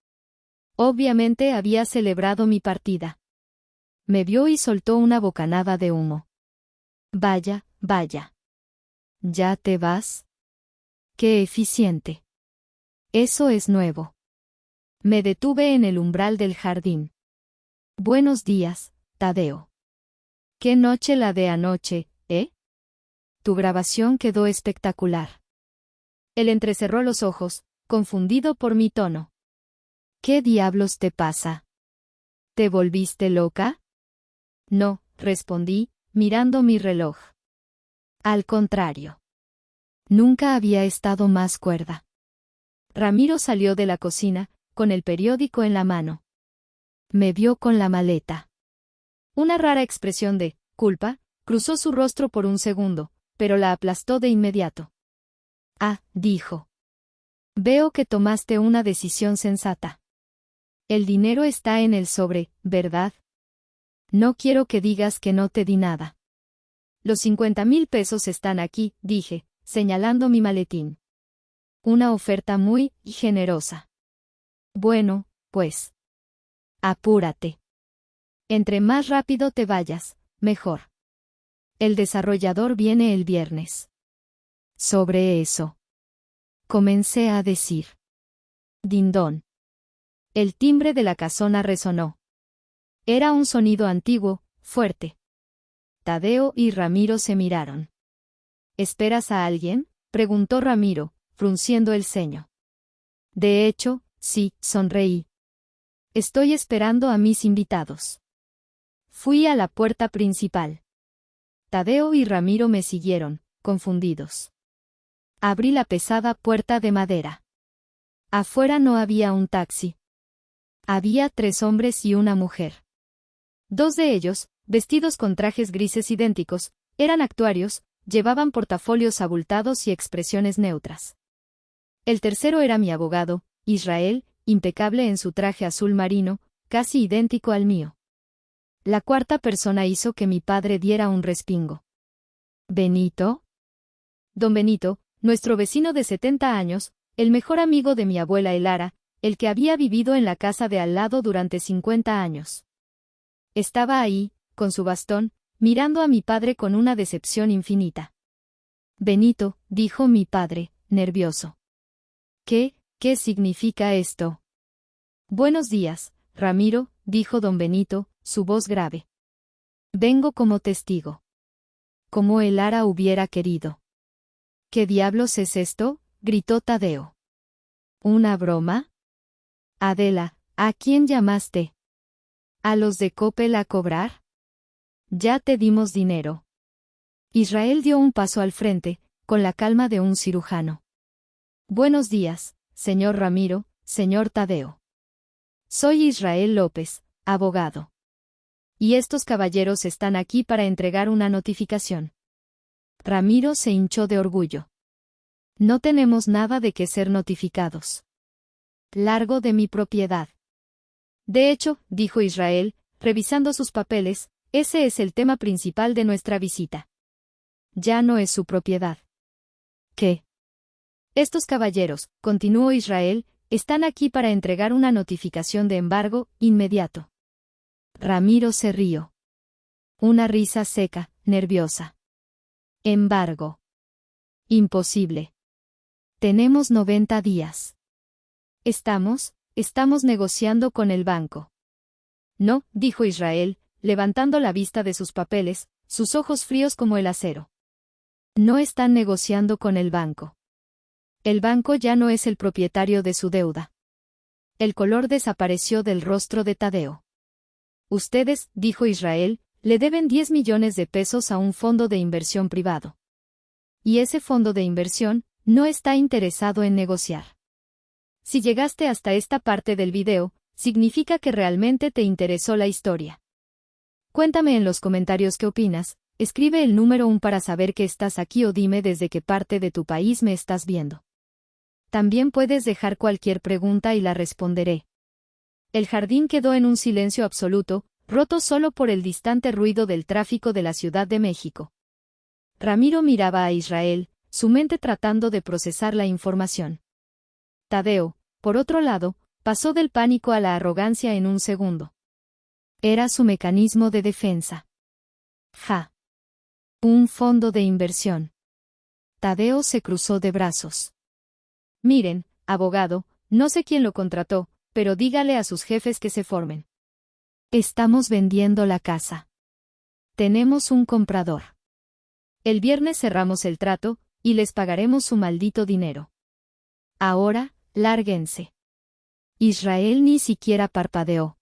Obviamente había celebrado mi partida. Me vio y soltó una bocanada de humo. Vaya, vaya. ¿Ya te vas? ¡Qué eficiente! Eso es nuevo. Me detuve en el umbral del jardín. Buenos días, Tadeo. ¿Qué noche la de anoche, eh? Tu grabación quedó espectacular. Él entrecerró los ojos, confundido por mi tono. ¿Qué diablos te pasa? ¿Te volviste loca? No, respondí, mirando mi reloj. Al contrario. Nunca había estado más cuerda. Ramiro salió de la cocina, con el periódico en la mano. Me vio con la maleta. Una rara expresión de culpa cruzó su rostro por un segundo, pero la aplastó de inmediato. Ah, dijo. Veo que tomaste una decisión sensata. El dinero está en el sobre, ¿verdad? No quiero que digas que no te di nada. Los 50,000 pesos están aquí, dije, señalando mi maletín. Una oferta muy generosa. Bueno, pues. Apúrate. Entre más rápido te vayas, mejor. El desarrollador viene el viernes. Sobre eso. Comencé a decir. Dindón. El timbre de la casona resonó. Era un sonido antiguo, fuerte. Tadeo y Ramiro se miraron. ¿Esperas a alguien?, preguntó Ramiro, frunciendo el ceño. De hecho, sí, sonreí. Estoy esperando a mis invitados. Fui a la puerta principal. Tadeo y Ramiro me siguieron, confundidos. Abrí la pesada puerta de madera. Afuera no había un taxi. Había 3 hombres y una mujer. 2 de ellos, vestidos con trajes grises idénticos, eran actuarios, llevaban portafolios abultados y expresiones neutras. El tercero era mi abogado, Israel, impecable en su traje azul marino, casi idéntico al mío. La cuarta persona hizo que mi padre diera un respingo. ¿Benito? Don Benito, nuestro vecino de 70 años, el mejor amigo de mi abuela Elara, el que había vivido en la casa de al lado durante 50 años. Estaba ahí, con su bastón, mirando a mi padre con una decepción infinita. Benito, dijo mi padre, nervioso. ¿Qué significa esto? Buenos días, Ramiro, dijo don Benito, su voz grave. Vengo como testigo. Como Elara hubiera querido. ¿Qué diablos es esto?, gritó Tadeo. ¿Una broma? Adela, ¿a quién llamaste? ¿A los de Coppel a cobrar? Ya te dimos dinero. Israel dio un paso al frente, con la calma de un cirujano. Buenos días, señor Ramiro, señor Tadeo. Soy Israel López, abogado. Y estos caballeros están aquí para entregar una notificación. Ramiro se hinchó de orgullo. No tenemos nada de qué ser notificados. Largo de mi propiedad. De hecho, dijo Israel, revisando sus papeles, ese es el tema principal de nuestra visita. Ya no es su propiedad. ¿Qué? Estos caballeros, continuó Israel, están aquí para entregar una notificación de embargo, inmediato. Ramiro se rió. Una risa seca, nerviosa. Embargo. Imposible. Tenemos 90 días. Estamos negociando con el banco. No, dijo Israel, levantando la vista de sus papeles, sus ojos fríos como el acero. No están negociando con el banco. El banco ya no es el propietario de su deuda. El color desapareció del rostro de Tadeo. Ustedes, dijo Israel, le deben 10 millones de pesos a un fondo de inversión privado. Y ese fondo de inversión no está interesado en negociar. Si llegaste hasta esta parte del video, significa que realmente te interesó la historia. Cuéntame en los comentarios qué opinas, escribe el número 1 para saber que estás aquí o dime desde qué parte de tu país me estás viendo. También puedes dejar cualquier pregunta y la responderé. El jardín quedó en un silencio absoluto, roto solo por el distante ruido del tráfico de la Ciudad de México. Ramiro miraba a Israel, su mente tratando de procesar la información. Tadeo, por otro lado, pasó del pánico a la arrogancia en un segundo. Era su mecanismo de defensa. Ja. Un fondo de inversión. Tadeo se cruzó de brazos. Miren, abogado, no sé quién lo contrató, pero dígale a sus jefes que se formen. Estamos vendiendo la casa. Tenemos un comprador. El viernes cerramos el trato, y les pagaremos su maldito dinero. Ahora, lárguense. Israel ni siquiera parpadeó.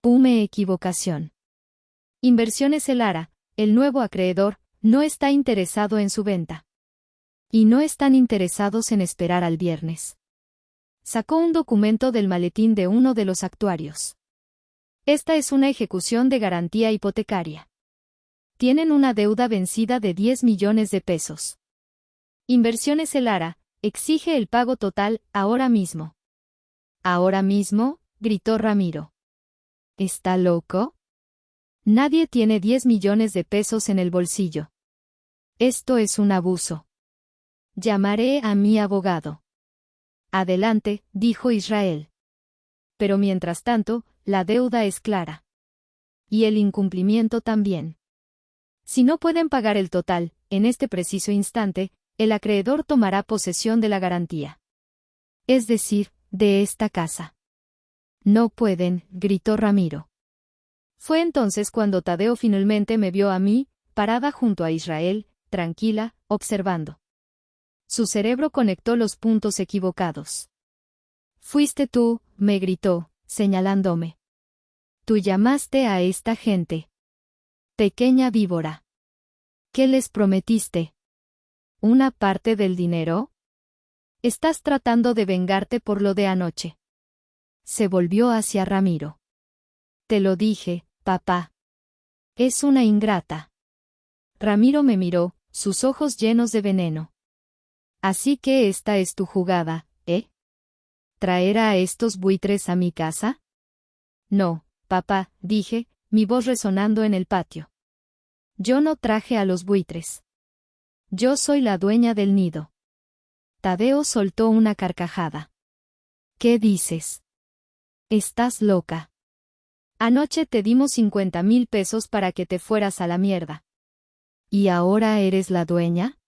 Equivocación. Inversiones Elara, el nuevo acreedor, no está interesado en su venta. Y no están interesados en esperar al viernes. Sacó un documento del maletín de uno de los actuarios. Esta es una ejecución de garantía hipotecaria. Tienen una deuda vencida de 10 millones de pesos. Inversiones Elara exige el pago total ahora mismo. ¿Ahora mismo?, gritó Ramiro. ¿Está loco? Nadie tiene 10 millones de pesos en el bolsillo. Esto es un abuso. Llamaré a mi abogado. Adelante, dijo Israel. Pero mientras tanto, la deuda es clara. Y el incumplimiento también. Si no pueden pagar el total, en este preciso instante, el acreedor tomará posesión de la garantía. Es decir, de esta casa. No pueden, gritó Ramiro. Fue entonces cuando Tadeo finalmente me vio a mí, parada junto a Israel, tranquila, observando. Su cerebro conectó los puntos equivocados. Fuiste tú, me gritó, señalándome. Tú llamaste a esta gente. Pequeña víbora. ¿Qué les prometiste? ¿Una parte del dinero? Estás tratando de vengarte por lo de anoche. Se volvió hacia Ramiro. Te lo dije, papá. Es una ingrata. Ramiro me miró, sus ojos llenos de veneno. Así que esta es tu jugada, ¿eh? ¿Traer a estos buitres a mi casa? No, papá, dije, mi voz resonando en el patio. Yo no traje a los buitres. Yo soy la dueña del nido. Tadeo soltó una carcajada. ¿Qué dices? Estás loca. Anoche te dimos 50,000 pesos para que te fueras a la mierda. ¿Y ahora eres la dueña?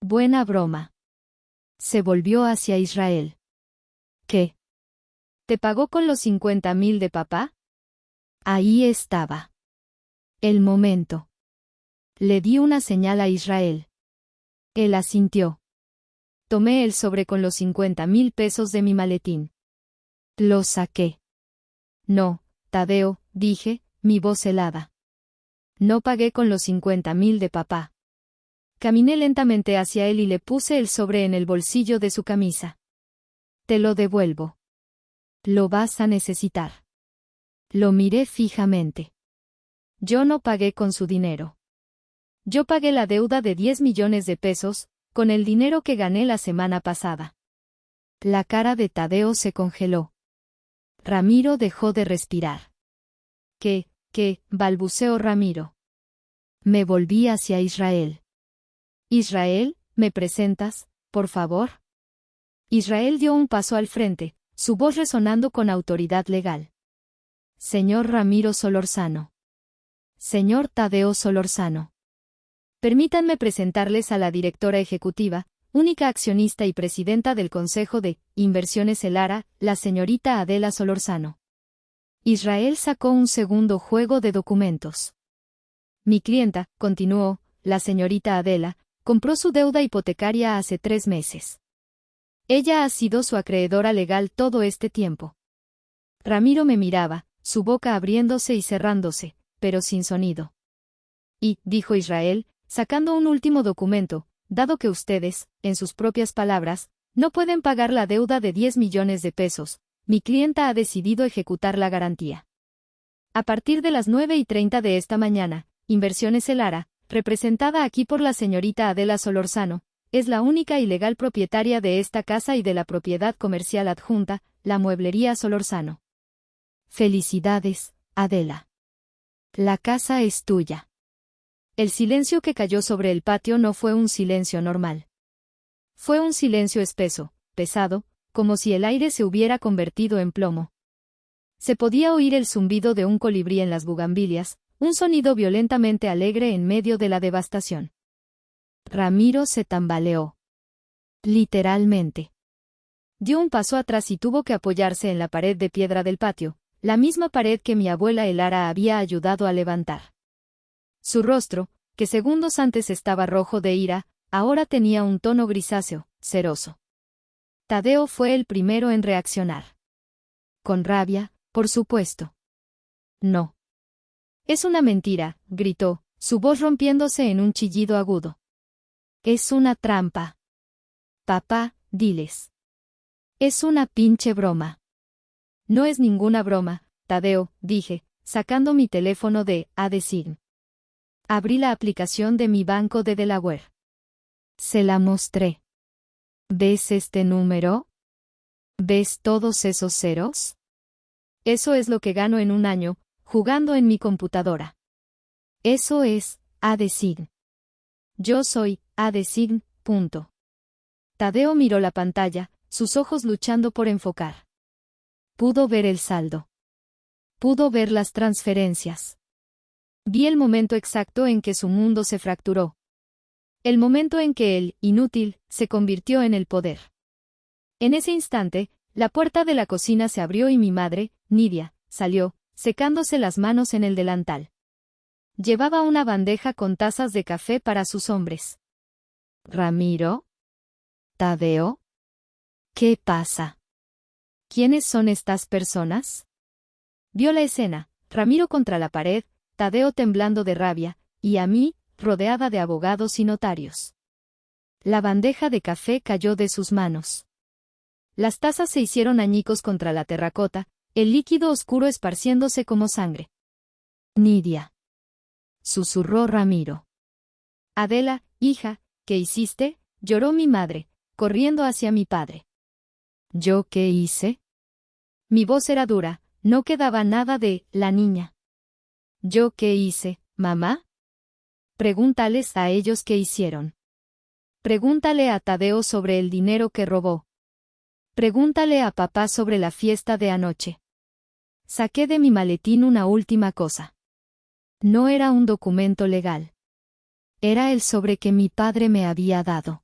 Buena broma. Se volvió hacia Israel. ¿Qué? ¿Te pagó con los 50,000 de papá? Ahí estaba. El momento. Le di una señal a Israel. Él asintió. Tomé el sobre con los 50,000 pesos de mi maletín. Lo saqué. No, Tadeo, dije, mi voz helada. No pagué con los 50,000 de papá. Caminé lentamente hacia él y le puse el sobre en el bolsillo de su camisa. Te lo devuelvo. Lo vas a necesitar. Lo miré fijamente. Yo no pagué con su dinero. Yo pagué la deuda de 10 millones de pesos, con el dinero que gané la semana pasada. La cara de Tadeo se congeló. Ramiro dejó de respirar. ¿Qué, balbuceó Ramiro? Me volví hacia Israel. Israel, ¿me presentas, por favor? Israel dio un paso al frente, su voz resonando con autoridad legal. Señor Ramiro Solorzano. Señor Tadeo Solorzano. Permítanme presentarles a la directora ejecutiva, única accionista y presidenta del Consejo de Inversiones Elara, la señorita Adela Solorzano. Israel sacó un segundo juego de documentos. Mi clienta, continuó, la señorita Adela, compró su deuda hipotecaria hace 3 meses. Ella ha sido su acreedora legal todo este tiempo. Ramiro me miraba, su boca abriéndose y cerrándose, pero sin sonido. Y, dijo Israel, sacando un último documento, dado que ustedes, en sus propias palabras, no pueden pagar la deuda de 10 millones de pesos, mi clienta ha decidido ejecutar la garantía. A partir de las 9:30 de esta mañana, Inversiones Elara, representada aquí por la señorita Adela Solorzano, es la única y legal propietaria de esta casa y de la propiedad comercial adjunta, la mueblería Solorzano. Felicidades, Adela. La casa es tuya. El silencio que cayó sobre el patio no fue un silencio normal. Fue un silencio espeso, pesado, como si el aire se hubiera convertido en plomo. Se podía oír el zumbido de un colibrí en las bugambilias, un sonido violentamente alegre en medio de la devastación. Ramiro se tambaleó. Literalmente. Dio un paso atrás y tuvo que apoyarse en la pared de piedra del patio, la misma pared que mi abuela Elara había ayudado a levantar. Su rostro, que segundos antes estaba rojo de ira, ahora tenía un tono grisáceo, ceroso. Tadeo fue el primero en reaccionar. Con rabia, por supuesto. No. Es una mentira, gritó, su voz rompiéndose en un chillido agudo. Es una trampa. Papá, diles. Es una pinche broma. No es ninguna broma, Tadeo, dije, sacando mi teléfono de ADSIGN. Abrí la aplicación de mi banco de Delaware. Se la mostré. ¿Ves este número? ¿Ves todos esos ceros? Eso es lo que gano en un año, jugando en mi computadora. Eso es ADSIGN. Yo soy ADSIGN. Tadeo miró la pantalla, sus ojos luchando por enfocar. Pudo ver el saldo. Pudo ver las transferencias. Vi el momento exacto en que su mundo se fracturó. El momento en que el inútil se convirtió en el poder. En ese instante, la puerta de la cocina se abrió y mi madre, Nidia, salió, secándose las manos en el delantal. Llevaba una bandeja con tazas de café para sus hombres. ¿Ramiro? ¿Tadeo? ¿Qué pasa? ¿Quiénes son estas personas? Vio la escena, Ramiro contra la pared, Tadeo temblando de rabia, y a mí, rodeada de abogados y notarios. La bandeja de café cayó de sus manos. Las tazas se hicieron añicos contra la terracota, el líquido oscuro esparciéndose como sangre. Nidia. Susurró Ramiro. Adela, hija, ¿qué hiciste? Lloró mi madre, corriendo hacia mi padre. ¿Yo qué hice? Mi voz era dura, no quedaba nada de la niña. ¿Yo qué hice, mamá? Pregúntales a ellos qué hicieron. Pregúntale a Tadeo sobre el dinero que robó. Pregúntale a papá sobre la fiesta de anoche. Saqué de mi maletín una última cosa. No era un documento legal. Era el sobre que mi padre me había dado.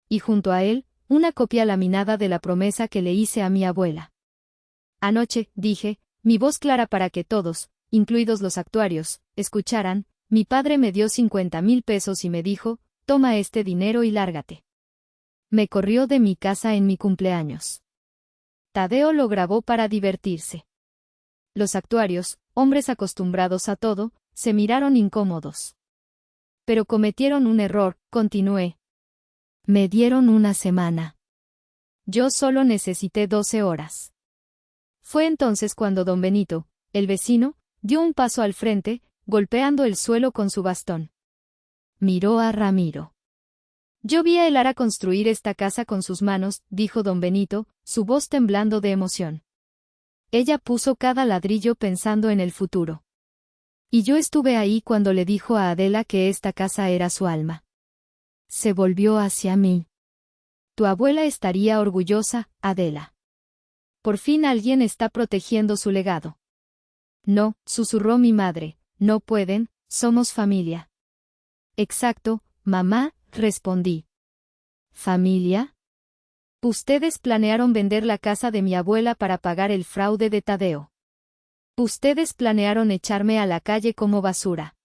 Y junto a él, una copia laminada de la promesa que le hice a mi abuela. Anoche, dije, mi voz clara para que todos, incluidos los actuarios, escucharan, mi padre me dio 50,000 pesos y me dijo, toma este dinero y lárgate. Me corrió de mi casa en mi cumpleaños. Tadeo lo grabó para divertirse. Los actuarios, hombres acostumbrados a todo, se miraron incómodos. Pero cometieron un error, continué. Me dieron una semana. Yo solo necesité 12 horas. Fue entonces cuando don Benito, el vecino, dio un paso al frente, golpeando el suelo con su bastón. Miró a Ramiro. Yo vi a Elara construir esta casa con sus manos, dijo don Benito, su voz temblando de emoción. Ella puso cada ladrillo pensando en el futuro. Y yo estuve ahí cuando le dijo a Adela que esta casa era su alma. Se volvió hacia mí. Tu abuela estaría orgullosa, Adela. Por fin alguien está protegiendo su legado. No, susurró mi madre, no pueden, somos familia. Exacto, mamá, respondí. ¿Familia? Ustedes planearon vender la casa de mi abuela para pagar el fraude de Tadeo. Ustedes planearon echarme a la calle como basura.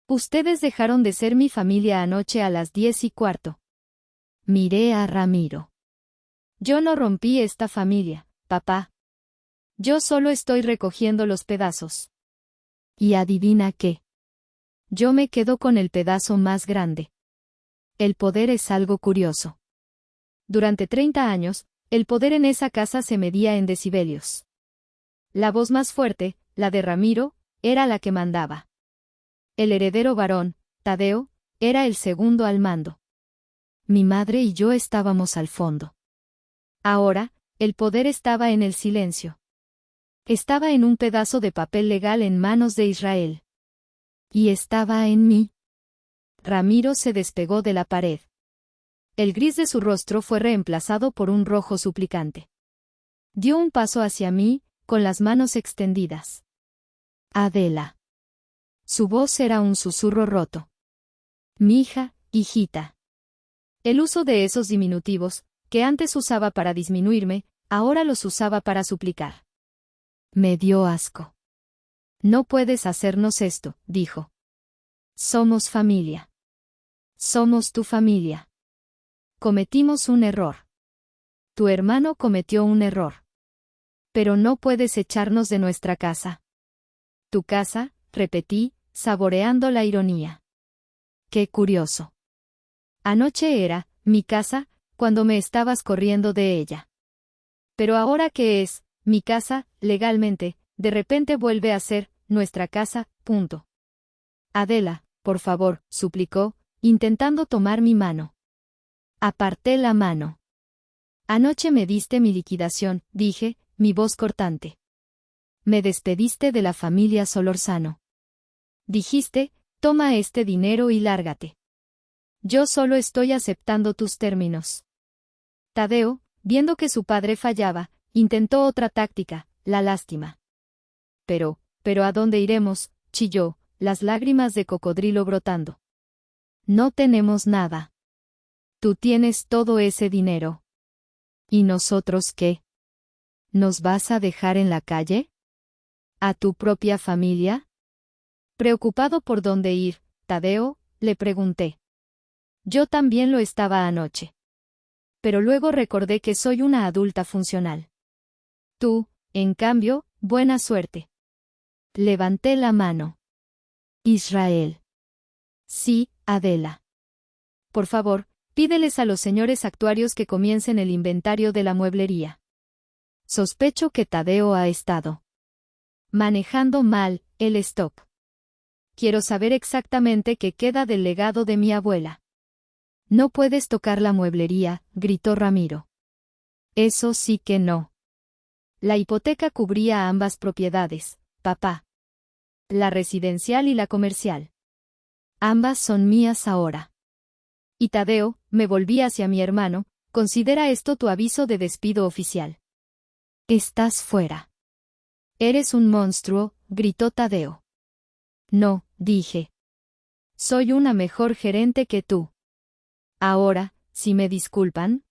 Ustedes dejaron de ser mi familia anoche a las 10:15. Miré a Ramiro. Yo no rompí esta familia, papá. Yo solo estoy recogiendo los pedazos. Y adivina qué. Yo me quedo con el pedazo más grande. El poder es algo curioso. Durante 30 años, el poder en esa casa se medía en decibelios. La voz más fuerte, la de Ramiro, era la que mandaba. El heredero varón, Tadeo, era el segundo al mando. Mi madre y yo estábamos al fondo. Ahora, el poder estaba en el silencio. Estaba en un pedazo de papel legal en manos de Israel. Y estaba en mí. Ramiro se despegó de la pared. El gris de su rostro fue reemplazado por un rojo suplicante. Dio un paso hacia mí, con las manos extendidas. Adela. Su voz era un susurro roto. Mi hija, hijita. El uso de esos diminutivos, que antes usaba para disminuirme, ahora los usaba para suplicar. Me dio asco. No puedes hacernos esto, dijo. Somos familia. Somos tu familia. Cometimos un error. Tu hermano cometió un error. Pero no puedes echarnos de nuestra casa. Tu casa, repetí, saboreando la ironía. Qué curioso. Anoche era, mi casa, cuando me estabas corriendo de ella. Pero ahora que es, mi casa, legalmente, de repente vuelve a ser, nuestra casa, punto. Adela, por favor, suplicó, intentando tomar mi mano. Aparté la mano. Anoche me diste mi liquidación, dije, mi voz cortante. Me despediste de la familia Solorzano. Dijiste, toma este dinero y lárgate. Yo solo estoy aceptando tus términos. Tadeo, viendo que su padre fallaba, intentó otra táctica, la lástima. Pero ¿a dónde iremos?, chilló, las lágrimas de cocodrilo brotando. No tenemos nada. Tú tienes todo ese dinero. ¿Y nosotros qué? ¿Nos vas a dejar en la calle? ¿A tu propia familia? Preocupado por dónde ir, Tadeo, le pregunté. Yo también lo estaba anoche. Pero luego recordé que soy una adulta funcional. Tú, en cambio, buena suerte. Levanté la mano. Israel. Sí, Adela. Por favor, pídeles a los señores actuarios que comiencen el inventario de la mueblería. Sospecho que Tadeo ha estado manejando mal el stock. Quiero saber exactamente qué queda del legado de mi abuela. No puedes tocar la mueblería, gritó Ramiro. Eso sí que no. La hipoteca cubría ambas propiedades, papá. La residencial y la comercial. Ambas son mías ahora. Y Tadeo, me volví hacia mi hermano, considera esto tu aviso de despido oficial. Estás fuera. Eres un monstruo, gritó Tadeo. No, dije. Soy una mejor gerente que tú. Ahora, si me disculpan.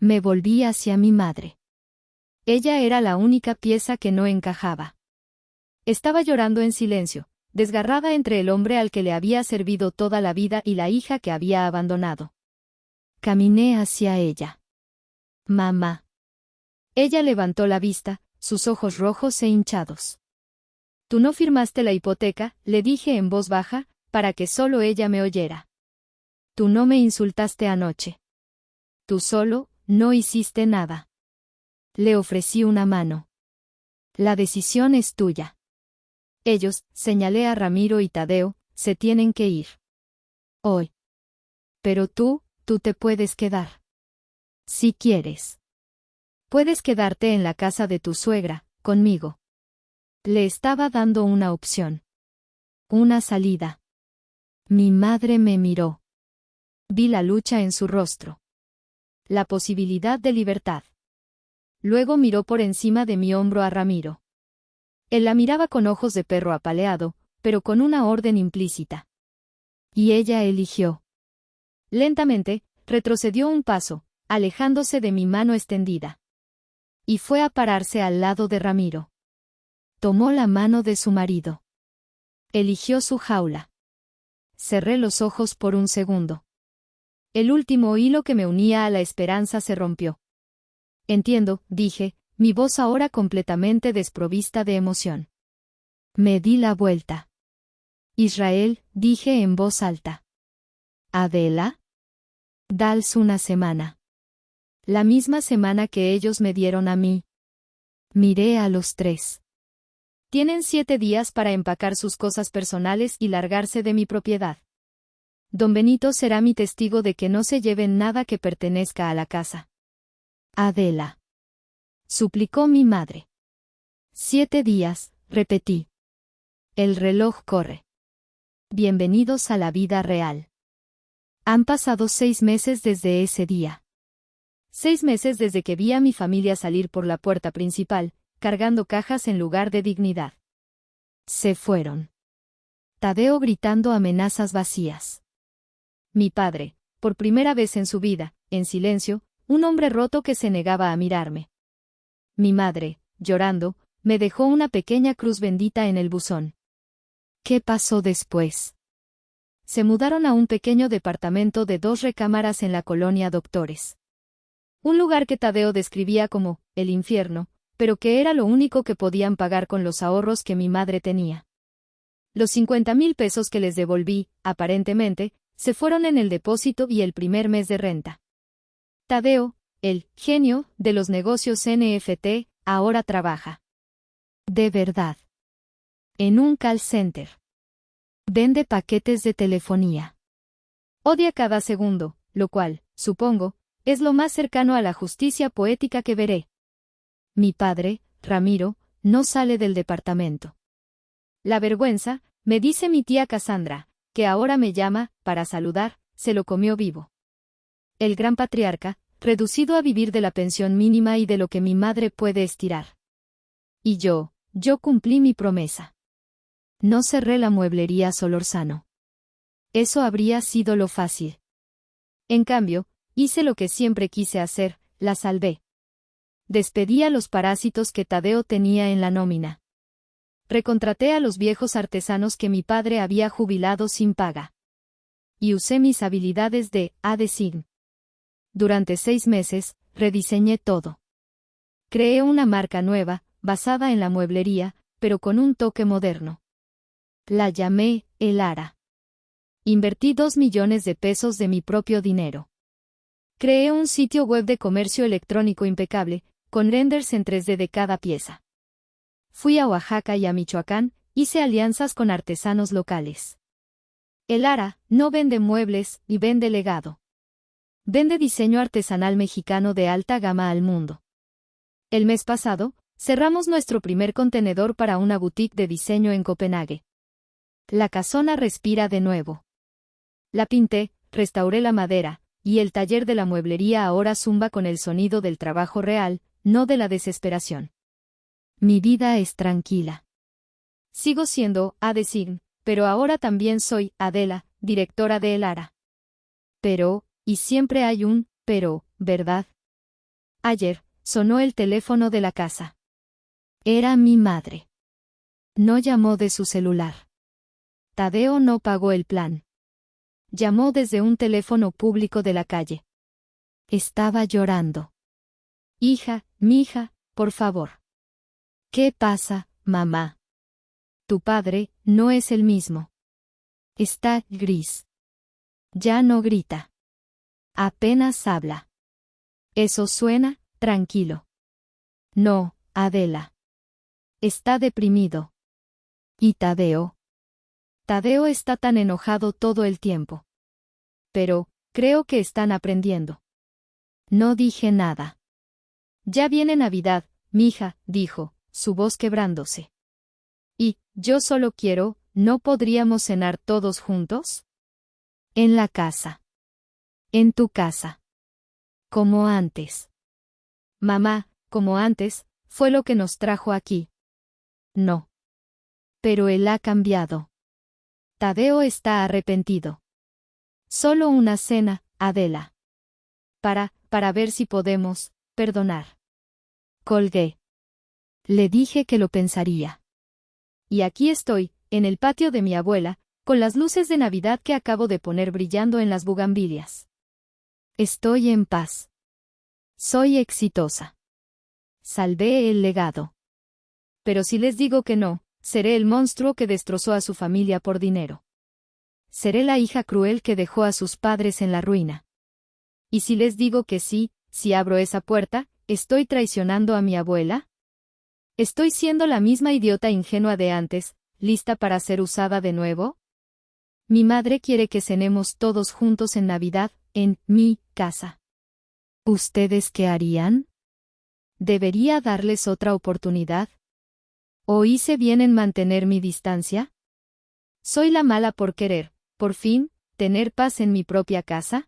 Me volví hacia mi madre. Ella era la única pieza que no encajaba. Estaba llorando en silencio, desgarrada entre el hombre al que le había servido toda la vida y la hija que había abandonado. Caminé hacia ella. Mamá. Ella levantó la vista, sus ojos rojos e hinchados. Tú no firmaste la hipoteca, le dije en voz baja, para que solo ella me oyera. Tú no me insultaste anoche. Tú solo, no hiciste nada. Le ofrecí una mano. La decisión es tuya. Ellos, señalé a Ramiro y Tadeo, se tienen que ir. Hoy. Pero tú te puedes quedar. Si quieres. Puedes quedarte en la casa de tu suegra, conmigo. Le estaba dando una opción. Una salida. Mi madre me miró. Vi la lucha en su rostro. La posibilidad de libertad. Luego miró por encima de mi hombro a Ramiro. Él la miraba con ojos de perro apaleado, pero con una orden implícita. Y ella eligió. Lentamente, retrocedió un paso, alejándose de mi mano extendida. Y fue a pararse al lado de Ramiro. Tomó la mano de su marido. Eligió su jaula. Cerré los ojos por un segundo. El último hilo que me unía a la esperanza se rompió. Entiendo, dije, mi voz ahora completamente desprovista de emoción. Me di la vuelta. Israel, dije en voz alta. ¿Adela? Dals una semana. La misma semana que ellos me dieron a mí. Miré a los tres. Tienen 7 días para empacar sus cosas personales y largarse de mi propiedad. Don Benito será mi testigo de que no se lleven nada que pertenezca a la casa. Adela. Suplicó mi madre. 7 días, repetí. El reloj corre. Bienvenidos a la vida real. Han pasado 6 meses desde ese día. 6 meses desde que vi a mi familia salir por la puerta principal, cargando cajas en lugar de dignidad. Se fueron. Tadeo gritando amenazas vacías. Mi padre, por primera vez en su vida, en silencio, un hombre roto que se negaba a mirarme. Mi madre, llorando, me dejó una pequeña cruz bendita en el buzón. ¿Qué pasó después? Se mudaron a un pequeño departamento de 2 recámaras en la colonia Doctores. Un lugar que Tadeo describía como el infierno, pero que era lo único que podían pagar con los ahorros que mi madre tenía. Los 50,000 pesos que les devolví, aparentemente, se fueron en el depósito y el primer mes de renta. Tadeo, el genio de los negocios NFT, ahora trabaja. De verdad. En un call center. Vende paquetes de telefonía. Odia cada segundo, lo cual, supongo, es lo más cercano a la justicia poética que veré. Mi padre, Ramiro, no sale del departamento. La vergüenza, me dice mi tía Cassandra, que ahora me llama, para saludar, se lo comió vivo. El gran patriarca, reducido a vivir de la pensión mínima y de lo que mi madre puede estirar. Y yo cumplí mi promesa. No cerré la mueblería Solorzano. Eso habría sido lo fácil. En cambio, hice lo que siempre quise hacer, la salvé. Despedí a los parásitos que Tadeo tenía en la nómina. Recontraté a los viejos artesanos que mi padre había jubilado sin paga. Y usé mis habilidades de ADesign. Durante 6 meses, rediseñé todo. Creé una marca nueva, basada en la mueblería, pero con un toque moderno. La llamé Elara. Invertí 2 millones de pesos de mi propio dinero. Creé un sitio web de comercio electrónico impecable, con renders en 3D de cada pieza. Fui a Oaxaca y a Michoacán, hice alianzas con artesanos locales. Elara no vende muebles y vende legado. Vende diseño artesanal mexicano de alta gama al mundo. El mes pasado, cerramos nuestro primer contenedor para una boutique de diseño en Copenhague. La casona respira de nuevo. La pinté, restauré la madera, y el taller de la mueblería ahora zumba con el sonido del trabajo real, no de la desesperación. Mi vida es tranquila. Sigo siendo ADesign, pero ahora también soy Adela, directora de Elara. Pero, y siempre hay un pero, ¿verdad? Ayer, sonó el teléfono de la casa. Era mi madre. No llamó de su celular. Tadeo no pagó el plan. Llamó desde un teléfono público de la calle. Estaba llorando. Hija, mija, por favor. ¿Qué pasa, mamá? Tu padre no es el mismo. Está gris. Ya no grita. Apenas habla. Eso suena tranquilo. No, Adela. Está deprimido. ¿Y Tadeo? Tadeo está tan enojado todo el tiempo. Pero, creo que están aprendiendo. No dije nada. Ya viene Navidad, mija, dijo, su voz quebrándose. Y, yo solo quiero, ¿no podríamos cenar todos juntos? En la casa. En tu casa. Como antes. Mamá, como antes, fue lo que nos trajo aquí. No. Pero él ha cambiado. Tadeo está arrepentido. Solo una cena, Adela. Para ver si podemos, perdonar. Colgué. Le dije que lo pensaría. Y aquí estoy, en el patio de mi abuela, con las luces de Navidad que acabo de poner brillando en las bugambilias. Estoy en paz. Soy exitosa. Salvé el legado. Pero si les digo que no, Seré el monstruo que destrozó a su familia por dinero. Seré la hija cruel que dejó a sus padres en la ruina. ¿Y si les digo que sí, si abro esa puerta, estoy traicionando a mi abuela? ¿Estoy siendo la misma idiota ingenua de antes, lista para ser usada de nuevo? Mi madre quiere que cenemos todos juntos en Navidad, en mi casa. ¿Ustedes qué harían? ¿Debería darles otra oportunidad? ¿O hice bien en mantener mi distancia? ¿Soy la mala por querer, por fin, tener paz en mi propia casa?